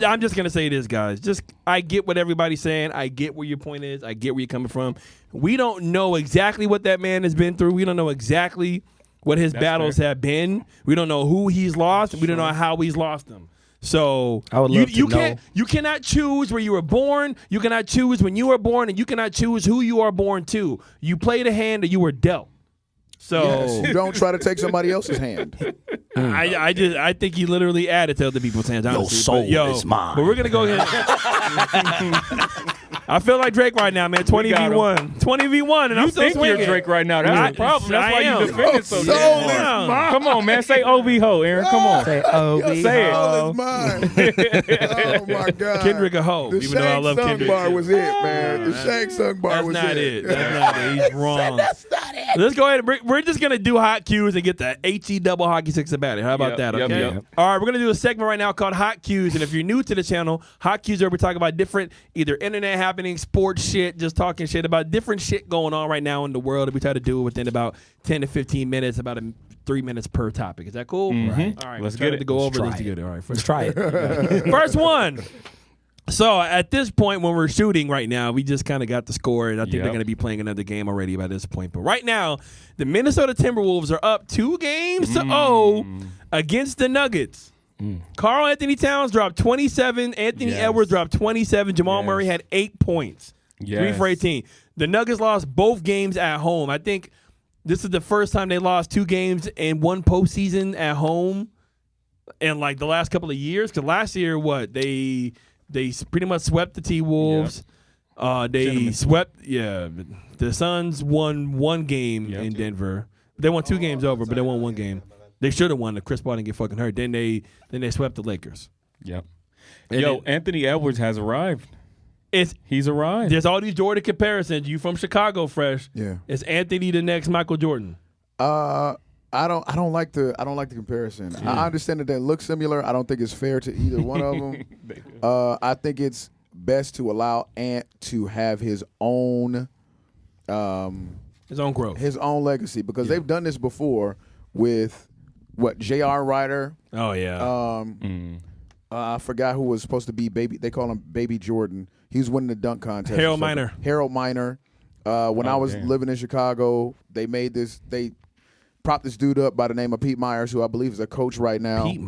I'm just gonna say this, guys. I get what everybody's saying. I get where your point is. I get where you're coming from. We don't know exactly what that man has been through. We don't know exactly what his battles have been. We don't know who he's lost. We don't know how he's lost them. So I would love to know. You cannot choose where you were born. You cannot choose when you were born, and you cannot choose who you are born to. You played a hand that you were dealt. So you don't try to take somebody else's hand. I think he literally added to other people's hands. Honestly. Your soul is mine. But we're gonna go ahead. I feel like Drake right now, man. 20v1, 20v1, and I'm still think swinging. You're Drake right now. That's the problem. That's why you defend it so damn. Come on, man. Say OV ho, Aaron. Come on. Say OV ho. Say it. Soul is mine. Oh my God. Kendrick a hoe. The Even though I love Shank Kendrick. Sung bar was it, man. The Shank Sung bar was it. That's not it. That's not it. He's wrong. That's not it. Let's go ahead. We're just gonna do hot cues and get the HE double hockey sticks about it. How about that? Okay. Yep. All right. We're gonna do a segment right now called Hot Cues, and if you're new to the channel, Hot Cues are where we talk about different either internet happenings, sports shit, just talking shit about different shit going on right now in the world. And we try to do it within about 10 to 15 minutes, about 3 minutes per topic. Is that cool? Mm-hmm. All right. Let's get it. To go over. Let's Let's get it. All right. Let's try it. First one. So at this point, when we're shooting right now, we just kind of got the score, and I think they're going to be playing another game already by this point. But right now, the Minnesota Timberwolves are up 2-0 against the Nuggets. Karl Anthony Towns dropped 27. Anthony Edwards dropped 27. Jamal Murray had 8 points. 3 for 18. The Nuggets lost both games at home. I think this is the first time they lost 2 games in one postseason at home in like the last couple of years. Because last year, they pretty much swept the T-Wolves. They swept, the Suns won 1 game in Denver. They won 2 games over, but they won 1 game. They should have won. Chris Paul didn't get fucking hurt. Then they swept the Lakers. Yep. Anthony Edwards has arrived. He's arrived. There's all these Jordan comparisons. You from Chicago, Fresh? Yeah. Is Anthony the next Michael Jordan? I don't like the comparison. I understand that they look similar. I don't think it's fair to either one of them. I think it's best to allow Ant to have his own growth, his own legacy, because they've done this before with J.R. Ryder. Oh yeah. I forgot who was supposed to be baby. They call him Baby Jordan. He was winning the dunk contest. Harold Miner. When I was living in Chicago, they made this. They propped this dude up by the name of Pete Myers, who I believe is a coach right now. Pete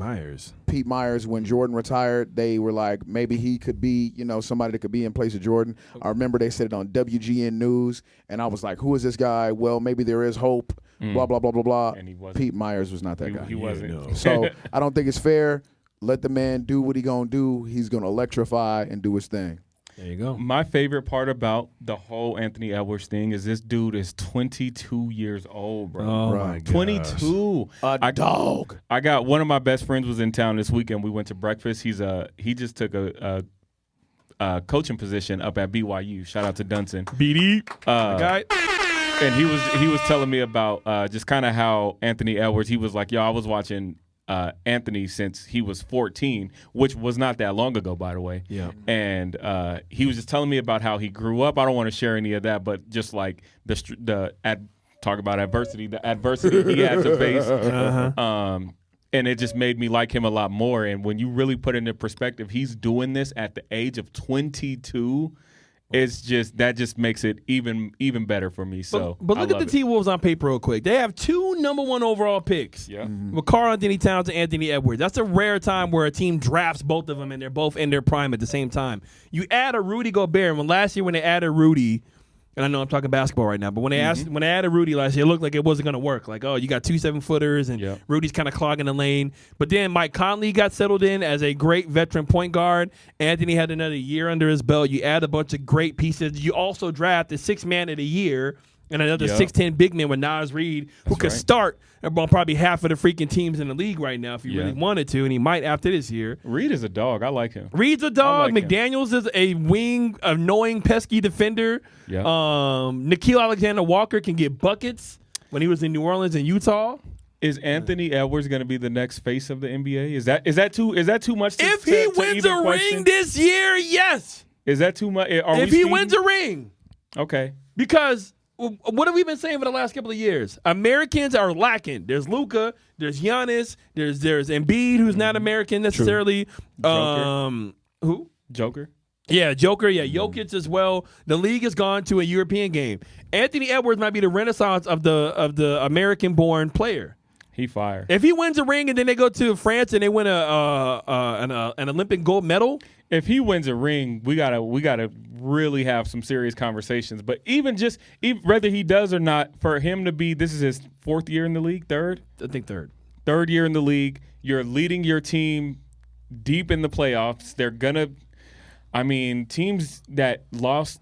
Myers. When Jordan retired, they were like, maybe he could be, somebody that could be in place of Jordan. I remember they said it on WGN News, and I was like, who is this guy? Well, maybe there is hope. Blah blah blah blah blah. And he wasn't. Pete Myers was not that guy. He wasn't. No. So I don't think it's fair. Let the man do what he gonna do. He's gonna electrify and do his thing. There you go. My favorite part about the whole Anthony Edwards thing is this dude is 22 years old, bro. Oh my god. 22. A dog. I got one of my best friends was in town this weekend. We went to breakfast. He just took a coaching position up at BYU. Shout out to Dunson. BD. Guy. And he was telling me about just kind of how Anthony Edwards. He was like, "Yo, I was watching Anthony since he was 14, which was not that long ago, by the way." Yeah. And he was just telling me about how he grew up. I don't want to share any of that, but just like talk about adversity, the adversity he had to face. And it just made me like him a lot more. And when you really put it into perspective, he's doing this at the age of 22. It's that just makes it even better for me. So, but look at the T-Wolves on paper real quick. They have 2 number 1 overall picks. Yeah, with Karl-Anthony Towns and Anthony Edwards. That's a rare time where a team drafts both of them and they're both in their prime at the same time. You add a Rudy Gobert. Last year when they added Rudy, and I know I'm talking basketball right now, but when they added Rudy last year, it looked like it wasn't going to work. Like, oh, you got 2 7-footers, and Rudy's kind of clogging the lane. But then Mike Conley got settled in as a great veteran point guard. Anthony had another year under his belt. You add a bunch of great pieces. You also draft the 6th man of the year and another 6'10" big man with Naz Reid, who could start on probably half of the freaking teams in the league right now if he really wanted to, and he might after this year. Reid is a dog. I like him. Reid's a dog. Like McDaniels is a wing, annoying, pesky defender. Yeah. Nickeil Alexander-Walker can get buckets when he was in New Orleans and Utah. Is Anthony Edwards going to be the next face of the NBA? Is that too much? If he wins a ring this year, yes. Is that too much? If he wins a ring, okay. Because what have we been saying for the last couple of years? Americans are lacking. There's Luka, there's Giannis, there's Embiid, who's not American necessarily. Who? Joker. Yeah, Joker. Yeah, Jokic as well. The league has gone to a European game. Anthony Edwards might be the renaissance of the American-born player. He fired. If he wins a ring and then they go to France and they win an Olympic gold medal. If he wins a ring, we gotta really have some serious conversations. But even whether he does or not, for him to be, this is his 4th year in the league, third? I think third. Third year in the league. You're leading your team deep in the playoffs. They're gonna, teams that lost,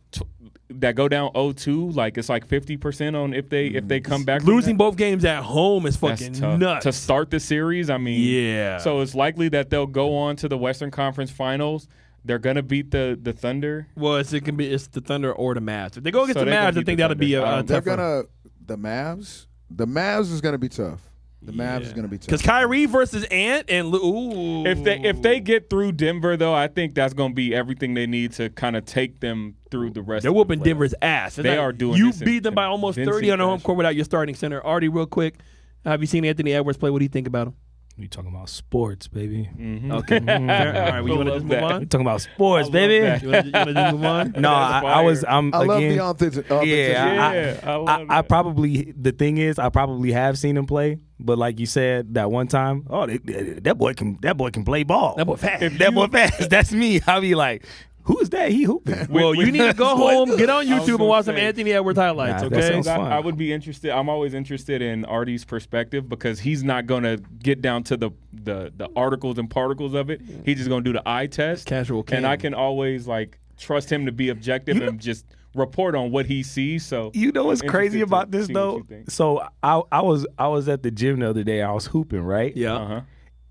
that go down 0-2, like it's like 50% on if they come back. Losing both games at home is fucking nuts. To start the series, yeah. So it's likely that they'll go on to the Western Conference Finals. They're gonna beat the Thunder. Well, it's the Thunder or the Mavs. If they go against the Mavs, I think that'll be a the Mavs. The Mavs is gonna be tough. The Mavs is going to be tough. Because Kyrie versus Ant and ooh. If they get through Denver, though, I think that's going to be everything they need to kind of take them through the rest. They're of whooping the Denver's ass. They are doing. You beat them by almost 30 on the home court without your starting center. Artie, real quick, have you seen Anthony Edwards play? What do you think about him? We talking about sports, baby. Mm-hmm. Okay. All right. Well, you want to just move on? We talking about sports, baby. You want to just move on? No, I love the authenticity. Yeah, I probably, the thing is, I probably have seen him play, but like you said that one time, that boy can play ball. That boy fast. That boy fast. That's me. I'll be like, who is that? He hooping. Well, you need to go home, get on YouTube and watch some Anthony Edwards highlights, okay? I would be interested. I'm always interested in Artie's perspective because he's not going to get down to the articles and particles of it. He's just going to do the eye test. Casual cam. And I can always trust him to be objective and just report on what he sees. So you know what's crazy about this though? So I was at the gym the other day. I was hooping, right? Yeah. Uh-huh.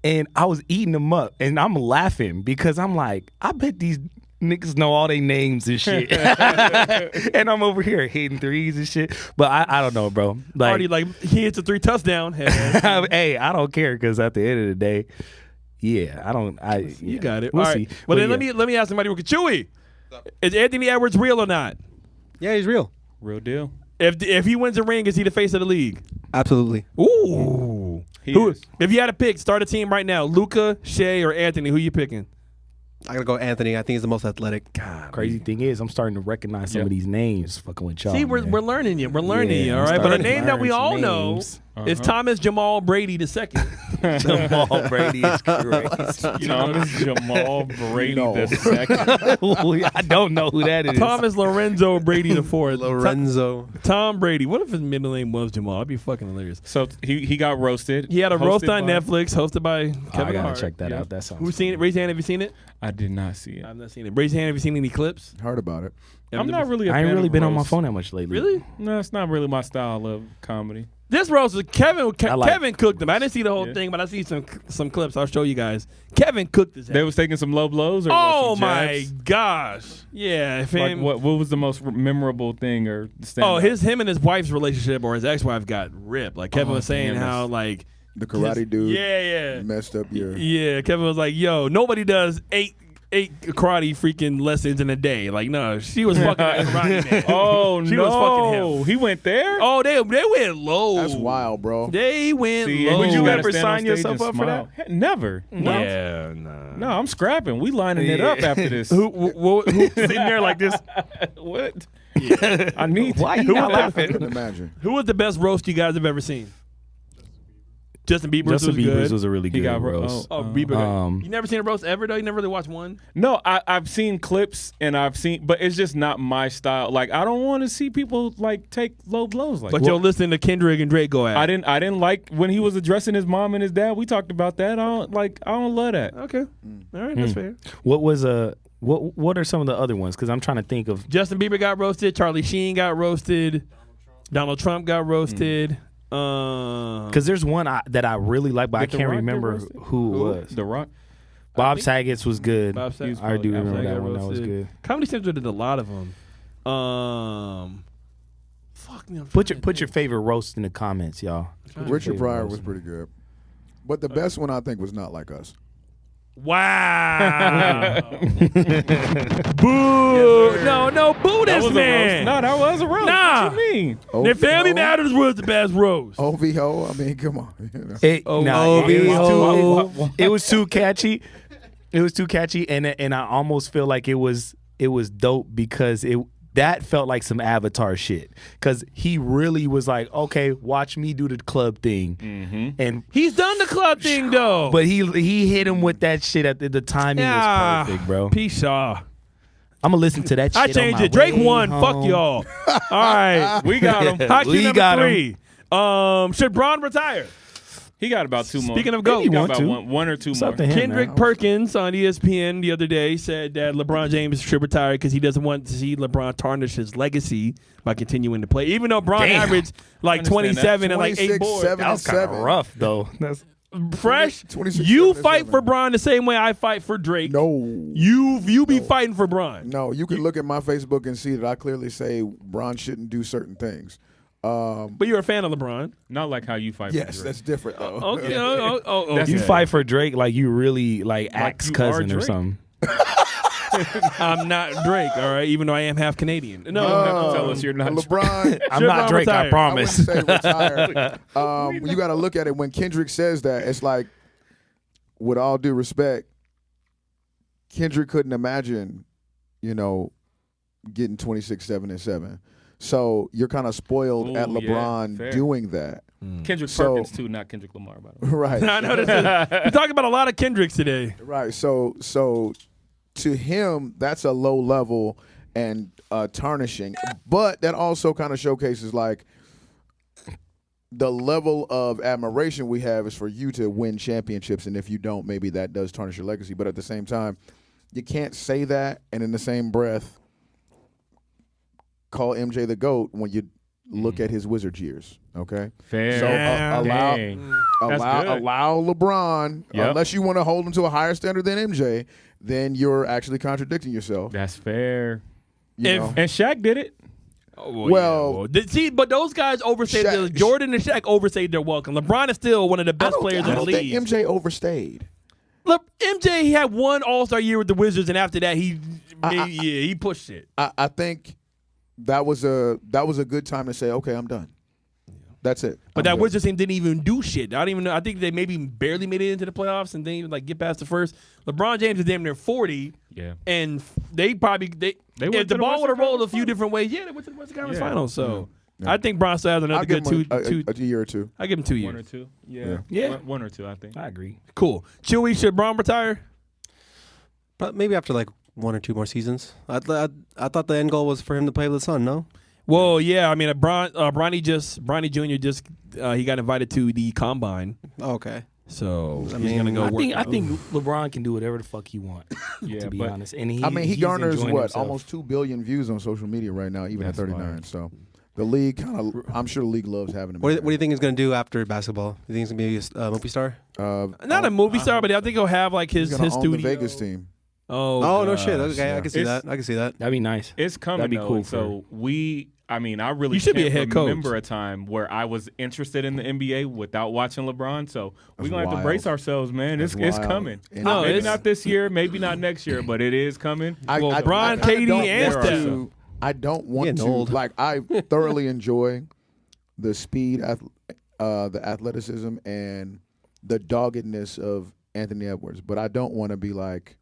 And I was eating them up, and I'm laughing because I'm like, I bet these niggas know all their names and shit. And I'm over here hitting threes and shit. But I don't know, bro. Already he hits a 3 touchdown. Hey, I don't care because at the end of the day, you got it. We'll all see. Right. Well, then let me ask somebody real quick. Chewy, is Anthony Edwards real or not? Yeah, he's real. Real deal. If he wins a ring, is he the face of the league? Absolutely. Ooh. If you had to pick, start a team right now, Luka, Shea, or Anthony, who you picking? I gotta go Anthony. I think he's the most athletic. God, crazy thing is, I'm starting to recognize some of these names. Fucking with y'all. See, we're learning you. We're learning you. All right, but a name that we all know is Thomas Jamal Brady II. Jamal Brady is crazy. Thomas Jamal Brady No. the second. I don't know who that is. Thomas Lorenzo Brady the fourth. Lorenzo. Tom Brady. What if his middle name was Jamal? That'd be fucking hilarious. So he got roasted. He had a roast Hosted on by- Netflix, hosted by I Kevin gotta Hart. check that Yeah. out. That sounds. Who's seen it? Raise your hand. Have you seen it? I did not see it. I've not seen it. Raise your hand. Have you seen any clips? Heard about it. I'm not really. A I ain't fan really of been on my roast. phone that much lately. Really? No, it's not really my style of comedy. This roast was Kevin. I like- Kevin cooked him. I didn't see the whole Yeah. thing, but I see some clips. I'll show you guys. Kevin cooked his. They was taking some low blows. Or Oh some my jabs? gosh! Yeah, if Like him. what was the most memorable thing or Oh, standout? him and his wife's relationship or his ex-wife got ripped. Like Kevin Oh, was saying damn, how that's- like The karate dude Yeah. messed up your. Yeah, Kevin was like, "Yo, nobody does eight karate freaking lessons in a day." Like, no, she was fucking that karate man. Oh She no, was fucking him. he went there. Oh, they went low. That's wild, bro. They went See, low. and you gotta ever stand on sign stage yourself and up for smile. Never. No. Yeah, nah. No, I'm scrapping. We lining it up after this. Who Sitting there like this. What? I need. Why you Who not was that? I laughing? couldn't imagine. who was the best roast you guys have ever seen? Justin Bieber's Justin was Bieber's good. was a really good got roast. Oh, Bieber. Um, You never seen a roast ever though? You never really watched one? No, I've seen clips and I've seen, but it's just not my style. Like I don't want to see people like take low blows like. But that. you're listening to Kendrick and Drake go at. I didn't like when he was addressing his mom and his dad. We talked about that. I don't love that. Okay, all right, that's fair. What was what are some of the other ones? Because I'm trying to think of. Justin Bieber got roasted. Charlie Sheen got roasted. Donald Trump got roasted. Because there's one that I really like, but I Did The can't Rock get remember roasted? who it was. The Rock. Bob Saget's was good. Bob Saget. I do remember that got one. That was roasted. good. Comedy Central did a lot of them. Fuck me. Put your favorite roast in the comments, y'all. Richard favorite Pryor roast. was pretty good, but the best one I think was Not Like Us. Wow. Boo. No, boo That this was man. a roast. No, that was a roast. Nah. What you mean? Their Family OVO? Matters was the best roast. OVO. I mean, come on. You know. It was too catchy. It was too catchy, and I almost feel like it was dope because that felt like some Avatar shit. Because he really was like, okay, watch me do the club thing, and He's done the club thing though. but he hit him with that shit at the timing was perfect, bro. Peace, Shaw. I'm gonna listen to that shit. I changed on my it. Drake way won. home. Fuck y'all. All right. We got him. Hot We cue number got him. 3. Should Braun retire? He got about two more. Speaking of GOAT, he got want about to. one or two It's more. up to him, Kendrick man. Perkins on ESPN the other day said that LeBron James should retire because he doesn't want to see LeBron tarnish his legacy by continuing to play. Even though Bron Damn. averaged like Understand that. 27 and like 8 26, boards. 7, That and was kind of 7. rough though. Fresh, 26, you 7, and fight 7. for Bron the same way I fight for Drake. No. You be fighting for Bron. No, you can look at my Facebook and see that I clearly say Bron shouldn't do certain things. But you're a fan of LeBron. Not like how you fight. Yes, for Drake. that's different though. Okay. That's You Okay. fight for Drake like you really like Axe you are cousin or Drake. something. I'm not Drake, all right, even though I am half Canadian. No, Tell us you're not. LeBron. I'm Should not Bron Drake, I retire? I wouldn't promise. say retire. You got to look at it when Kendrick says that. It's like, with all due respect, Kendrick couldn't imagine, getting 26, 7, and 7. So you're kind of spoiled Ooh, at yeah, LeBron fair. doing that. Kendrick So- Perkins too, not Kendrick Lamar. By the way. Right. I know this we're talking about a lot of Kendricks today. Right. So to him, that's a low level and tarnishing. But that also kind of showcases like the level of admiration we have is for you to win championships, and if you don't, maybe that does tarnish your legacy. But at the same time, you can't say that and in the same breath call MJ the GOAT when you look at his Wizards years. Okay. Fair. So allow Dang. That's good. allow LeBron, Yep. unless you want to hold him to a higher standard than MJ, then you're actually contradicting yourself. That's fair. You know? And Shaq did it. Well, see, but those guys overstayed. Shaq- Jordan and Shaq overstayed their welcome. LeBron is still one of the best players I in the don't league. think MJ overstayed. Look, MJ he had one All-Star year with the Wizards, and after that, he pushed it. I think that was a good time to say, okay, I'm done. That's it. But I'm that good. Wizards team didn't even do shit. I don't even know. I think they maybe barely made it into the playoffs and didn't even like get past the first. LeBron James is damn near 40, Yeah. and they probably They went if to the the ball would have Western rolled a Conference few different ways, yeah, they went to the Western Conference Yeah. Finals. So I think Bron still has another I'll give good him a year or two. I give him 2 1 or years. 2. Yeah. Yeah. One or two, I think. I agree. Cool. Chewy, should Bron retire? But maybe after like 1 or 2 more seasons. I thought the end goal was for him to play with the Sun. No. Well, yeah. I mean, Bronny Jr. just he got invited to the combine, Oh, okay. so I he's mean, gonna go work. I think LeBron can do whatever the fuck he wants. Yeah, to be but honest, and I mean, he he's garners enjoying what himself. almost 2 billion views on social media right now, even That's at 39. fire. So the league kind of, I'm sure the league loves having him. What do you think he's gonna do after basketball? You think he's gonna be a movie star? Not a movie star, but I think he'll have like his He's gonna own studio. the Vegas team. Oh, no shit. gosh. Okay, yeah. I can see It's- that. I can see that. That'd be nice. It's coming, That'd be though. cool And so I really You should be can't a head coach. remember a time where I was interested in the NBA without watching LeBron. So we're That's going to have to wild. brace ourselves, man. That's It's wild. coming. And No, Maybe it's- not this year, maybe not next year, but it is coming. Well, Bron, kinda KD, don't and want Steph. to- I don't want Getting to. old. Like, I thoroughly enjoy the speed, the athleticism, and the doggedness of Anthony Edwards. But I don't want to be like,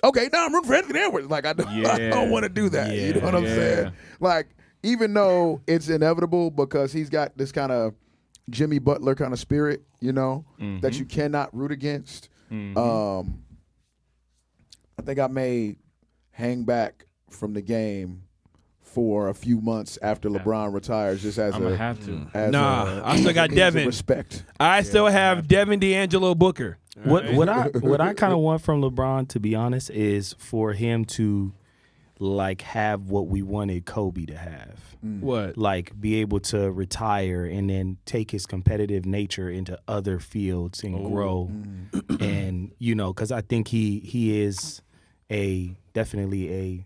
okay, now I'm rooting for Anthony Edwards. Like, I don't want to do that. You know what I'm Yeah. saying? Like, even though it's inevitable because he's got this kind of Jimmy Butler kind of spirit, you know, that you cannot root against. I think I may hang back from the game for a few months after LeBron retires, just as I'm going to have to. as Nah, I still got means of Devin. respect. I still have Devin D'Angelo Booker. What I kind of want from LeBron, to be honest, is for him to like have what we wanted Kobe to have. What? Like be able to retire and then take his competitive nature into other fields and grow. And because I think he is definitely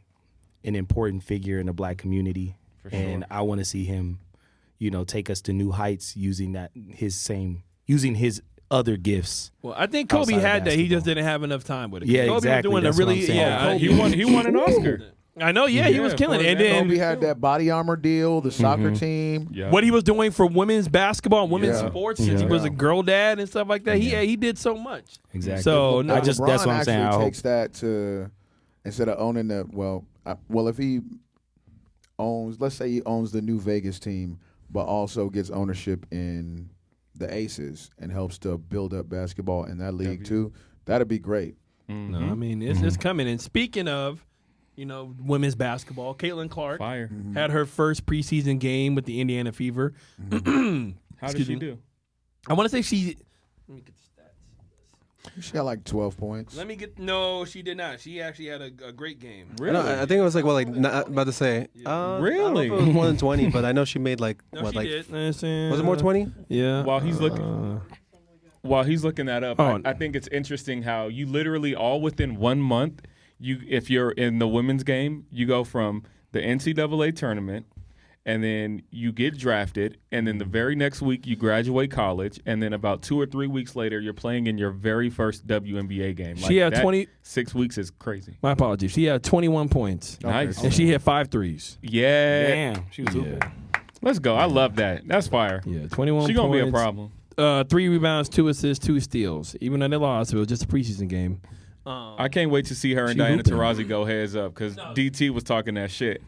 an important figure in the Black community, and I want to see him, take us to new heights using his other gifts. Well, I think Kobe Outside of had that. He just basketball. didn't have enough time with it. Yeah, Kobe exactly. Was doing That's a what really, I'm saying. yeah. He won an Oscar. I know. Yeah, he was Yeah, killing for it. And example. then Kobe had that body armor deal, the soccer team. Yeah. what he was doing for women's basketball, and women's Yeah. sports, since he was a girl dad and stuff like that. He did so much. Exactly. So no, that's what I'm saying. I Actually hope. takes that to instead of owning the if he owns, let's say he owns the new Vegas team, but also gets ownership in the Aces and helps to build up basketball in that league too. That'd be great. no, I mean it's coming. And speaking of, women's basketball, Caitlin Clark Fire. had her first preseason game with the Indiana Fever. How did Excuse she me. do? I want to say she. Let me get the stats. She got like 12 points. No, she did not. She actually had a great game. Really? I think it was like not about to say. Really? I don't know if it was more than 20, but I know she made like No, what she like did. You know what I'm saying? was it more 20? Yeah. While he's looking that up, Oh. I think it's interesting how you literally all within 1 month, if you're in the women's game, you go from the NCAA tournament, and then you get drafted, and then the very next week you graduate college, and then about 2 or 3 weeks later you're playing in your very first WNBA game. She had 20 6 weeks is crazy. My apologies. She had 21 points. Nice. And she hit 5 threes. Yeah. Damn, she was hooping. Let's go. I love that. That's fire. Yeah, 21 She points. gonna be a problem. 3 rebounds, 2 assists, 2 steals. Even though they lost, it was just a preseason game. I can't wait to see her and She Diana hooping. Taurasi go heads up because DT was talking that shit.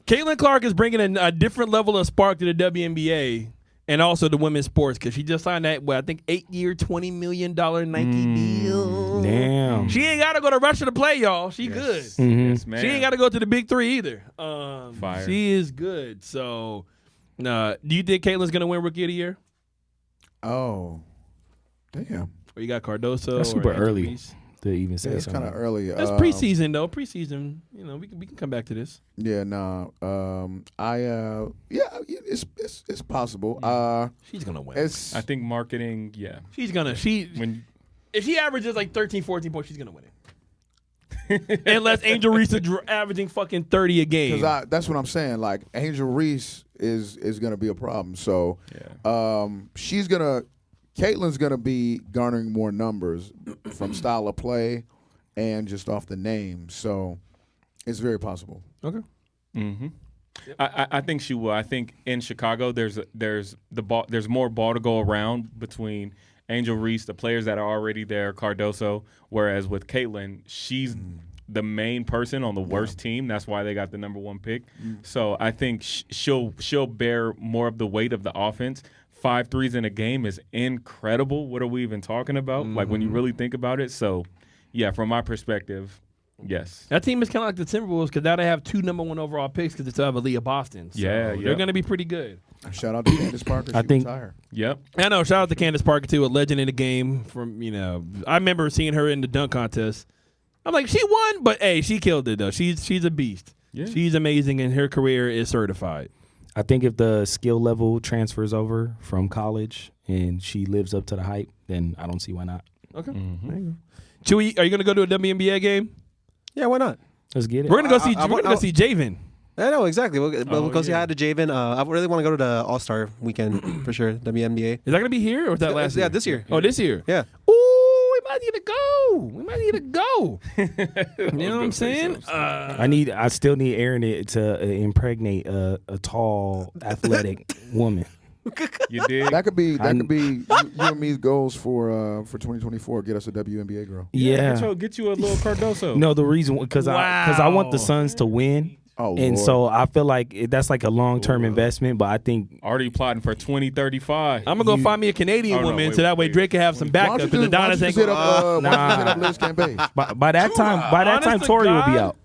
Caitlin Clark is bringing a different level of spark to the WNBA and also the women's sports because she just signed that, I think, 8-year, $20 million Nike deal. Damn. She ain't got to go to Russia to play, y'all. She good. Yes, man. She ain't got to go to the big 3 either. Fire. She is good. So, do you think Caitlin's going to win Rookie of the Year? Oh, damn. Or you got Cardoso? That's or super Angel early Reese? to even say Yeah, it's kind something. of early. It's preseason though. Preseason, we can come back to this. Yeah, no. It's possible. She's gonna win. It's I think marketing, yeah. She's gonna. If she averages like 13, 14 points, she's gonna win it. Unless Angel Reese is averaging fucking 30 a game. because that's what I'm saying. Like Angel Reese is gonna be a problem. So Caitlin's gonna be garnering more numbers from style of play and just off the name. So it's very possible. Okay. Mm-hmm. I think she will. I think in Chicago there's more ball to go around between Angel Reese, the players that are already there, Cardoso. Whereas with Caitlin, she's the main person on the worst team. That's why they got the number 1 pick. So I think she'll bear more of the weight of the offense. 5 threes in a game is incredible. What are we even talking about? Like when you really think about it. So, yeah, from my perspective, yes. That team is kind of like the Timberwolves because now they have 2 number 1 overall picks because they still have Aaliyah Boston. So they're going to be pretty good. Shout out to Candace Parker. I think- retired. Yep. I know. Shout out to Candace Parker too, a legend in the game. I remember seeing her in the dunk contest. I'm like, she won, but hey, she killed it though. She's a beast. Yeah. She's amazing, and her career is certified. I think if the skill level transfers over from college and she lives up to the hype, then I don't see why not. Okay. There you go. Chewy, are you gonna go to a WNBA game? Yeah, why not? Let's get it. We're gonna go see. We're gonna go see Javen. I know exactly. We'll go say hi to Javen. I really want to go to the All Star weekend for sure. WNBA. Is that gonna be here or was that last year? Yeah, this year. Oh, this year. Yeah. Ooh, we might need to go. We might need to go. You know what I'm saying? I still need Aaron to impregnate a tall, athletic woman. You did. That could be you and me's goals for 2024. Get us a WNBA girl. Yeah. Get you a little Cardoso. No, the reason because I want the Wow. Suns to win. Oh, And Lord. so I feel like that's like a long-term investment, but I think Already plotting for 2035. I'm gonna go find me a Canadian Oh, no, woman wait, so that way wait. Drake can have some Why don't backup. you Because the just Donis ain't hit gonna. up, why don't you hit up Liz campaign? by that time Honest Tori to will be God, out.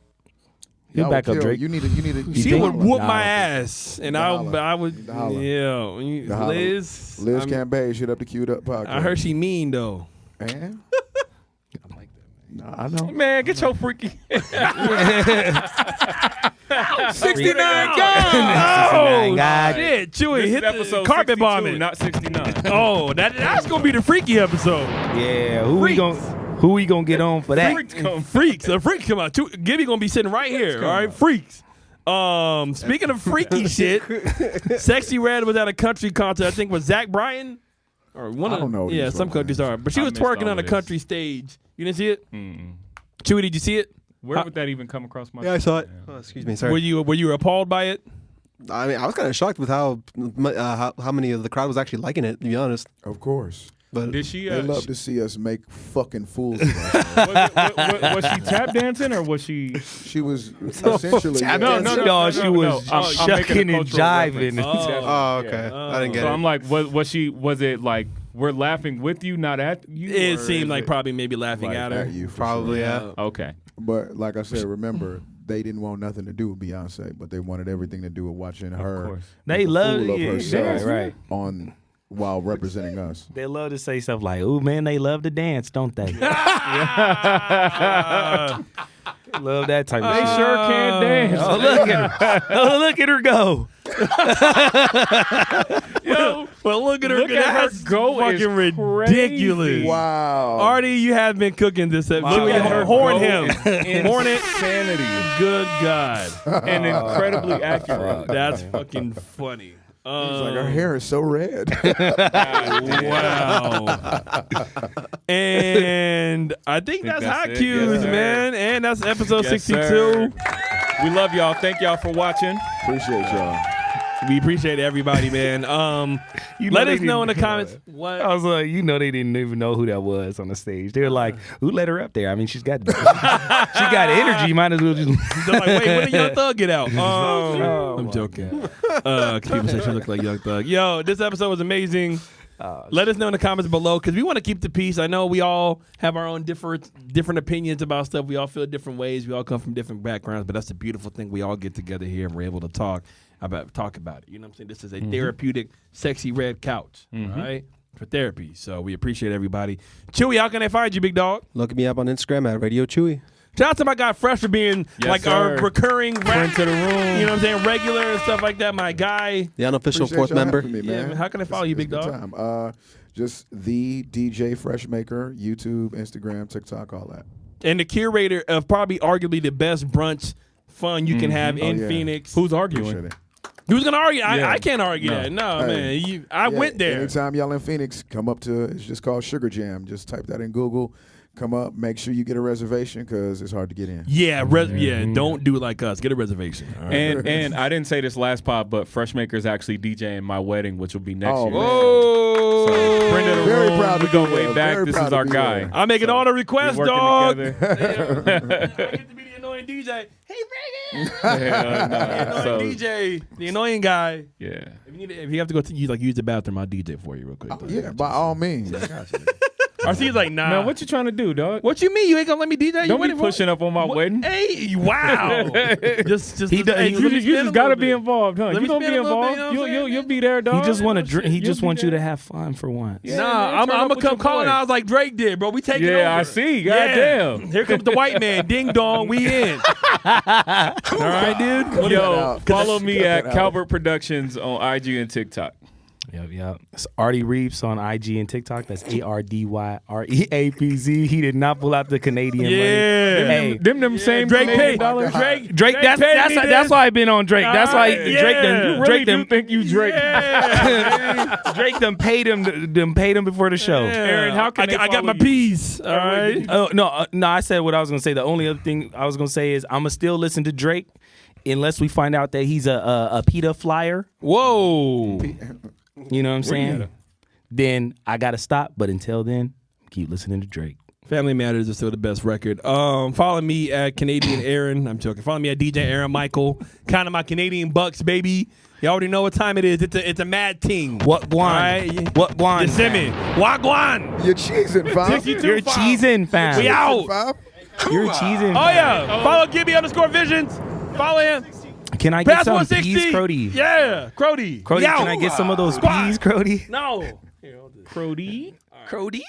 He'll Y'all back would up kill. Drake. You need to. She think? would whoop Nah, my I don't ass, and Holla. I would. Holla. Yeah, Holla. Liz. Liz I'm- campaign should up the queued up podcast. I heard she mean though. Man. Nah, I know. Man, get your freaky. 69 God. Oh God. shit, Chewy This hit is the episode carpet 62, bombing. not 69. Oh, that's gonna be the freaky episode. Yeah, who we gonna get on for that? Freaks, the freaks come out. Gibby gonna be sitting right here. All right, freaks. Speaking of freaky shit, Sexyy Red was at a country concert. I think with Zach Bryan or one. I don't know Yeah, these some folks, countries man. are, but she I was missed twerking all on a of this. country stage. You didn't see it? Chewy, did you see it? Where would that even come across my? Yeah, I saw it. Oh, excuse me. Sorry. Were you appalled by it? I mean, I was kind of shocked with how many of the crowd was actually liking it. To be honest, Of course. but Did she? They love to see us make fucking fools of ourselves. Was she tap dancing or was she? She was essentially. No, she was I'm shucking making a and cultural jiving. reference. oh, okay. I didn't get So it. I'm like, was she? Was it like we're laughing with you, not at you? It or seemed is like it- probably maybe laughing like at her. At you for Probably, sure. yeah. Okay. But like I said, remember, they didn't want nothing to do with Beyonce, but they wanted everything to do with watching her. course. They make a love fool of it. herself Right. on while representing us. They love to say stuff like, "Ooh, man, they love to dance, don't they?" Love that type of They shit. sure can dance. Oh, look at her! Oh, look at her go! Yo, well, look at her. Look at her That's go is fucking ridiculous. crazy. Wow. Artie, you have been cooking this episode. Look at her Horn go him. is Horn it. insanity Good God. and incredibly accurate. That's fucking funny. It's like her hair is so red. Wow. And I think that's that's hot it. cues, Yes, sir. man. And that's episode Yes, 62. sir. We love y'all. Thank y'all for watching. Appreciate y'all. We appreciate everybody, man. Let us know in the comments. What? I was like, they didn't even know who that was on the stage. They were like, "Who let her up there?" I mean, she got energy. Might as well just. They're like, wait, when did Young Thug get out? Oh, I'm joking. People say she looked like Young Thug. Yo, this episode was amazing. Let us know in the comments below because we want to keep the peace. I know we all have our own different opinions about stuff. We all feel different ways. We all come from different backgrounds, but that's the beautiful thing. We all get together here and we're able to talk about it. You know what I'm saying? This is a therapeutic, Sexyy Red couch, all right, for therapy. So we appreciate everybody. Chewy, how can they find you, big dog? Look me up on Instagram at Radio Chewy. Shout out to my guy Fresh for being Yes, like sir. our recurring Friend to the room. you know what I'm saying, regular and stuff like that. My guy. The unofficial Appreciate fourth y'all member. having me, Yeah, man. man. How can I follow you, big It's a dog? good time. Just the DJ Freshmaker, YouTube, Instagram, TikTok, all that. And the curator of probably arguably the best brunch fun you can have in yeah. Phoenix. Who's Appreciate arguing? it. Who's gonna argue? Yeah. I can't argue No. that. No, Hey. man. I Yeah, went there. Anytime y'all in Phoenix, come up to, it's just called Sugar Jam. Just type that in Google. come up. Make sure you get a reservation because it's hard to get in. Yeah, don't do it like us. Get a reservation. All right? And I didn't say this last pod, but Freshmaker is actually DJing my wedding, which will be next year. Oh, So, friend of the Very room, proud to we go be way there. back. Very This proud is to our be guy. there. I'm making all the requests, We're dog. working I together. get to be the annoying DJ. Hey, Reagan. Hell no. The So, annoying DJ, the annoying guy. yeah. If you have to go to use the bathroom, I'll DJ for you real quick. Yeah, by all means. RC's like, nah. Man, what you trying to do, dog? What you mean? You ain't gonna let me DJ? Don't be pushing up on my wedding. Hey, wow. just You just gotta be involved, huh? Let You me gonna be spin a little bit, involved. you know what I'm saying? You'll be there, dog. He just want to. He You'll just be wants you there. to have fun for once. Yeah, Nah, man, I'm turn up gonna with come your calling boy. out like Drake did, bro. We taking over. Yeah, I see. Goddamn. Here comes the white man. Ding dong, we in. All right, dude. Yo, follow me Cut at that out. Calvert Productions on IG and TikTok. Yep. It's Artie Reeves on IG and TikTok. That's ARDYREAPZ. He did not pull out the Canadian money. Yeah. Hey, Them same Drake Canadian paid. dollars. Drake. That's why I've been on Drake. That's why Yeah. Drake done. You really do think you Drake? Drake done paid him before the show. Aaron, how can they I got my follow you? piece. All right. Oh no! I said what I was gonna say. The only other thing I was gonna say is I'm gonna still listen to Drake unless we find out that he's a PETA flyer. Whoa. You know what I'm saying? Then I gotta stop. But until then, keep listening to Drake. Family Matters is still the best record. Follow me at Canadian Aaron. I'm joking. Follow me at DJ Aaron Michael. Kind of my Canadian bucks, baby. You already know what time it is. It's a mad team. What guan? Right? What guan? Yosemite. Wagwan. You're cheesing, fam. You're cheesing, fam. We out. Fam. You're cheesing. Oh yeah. Follow Gibby_Visions. Follow him. Can I get Pass some 160. peas, Crody? Yeah, Crody. Crody, We out. can I get some of those peas, Crody? No. Crody. Crody?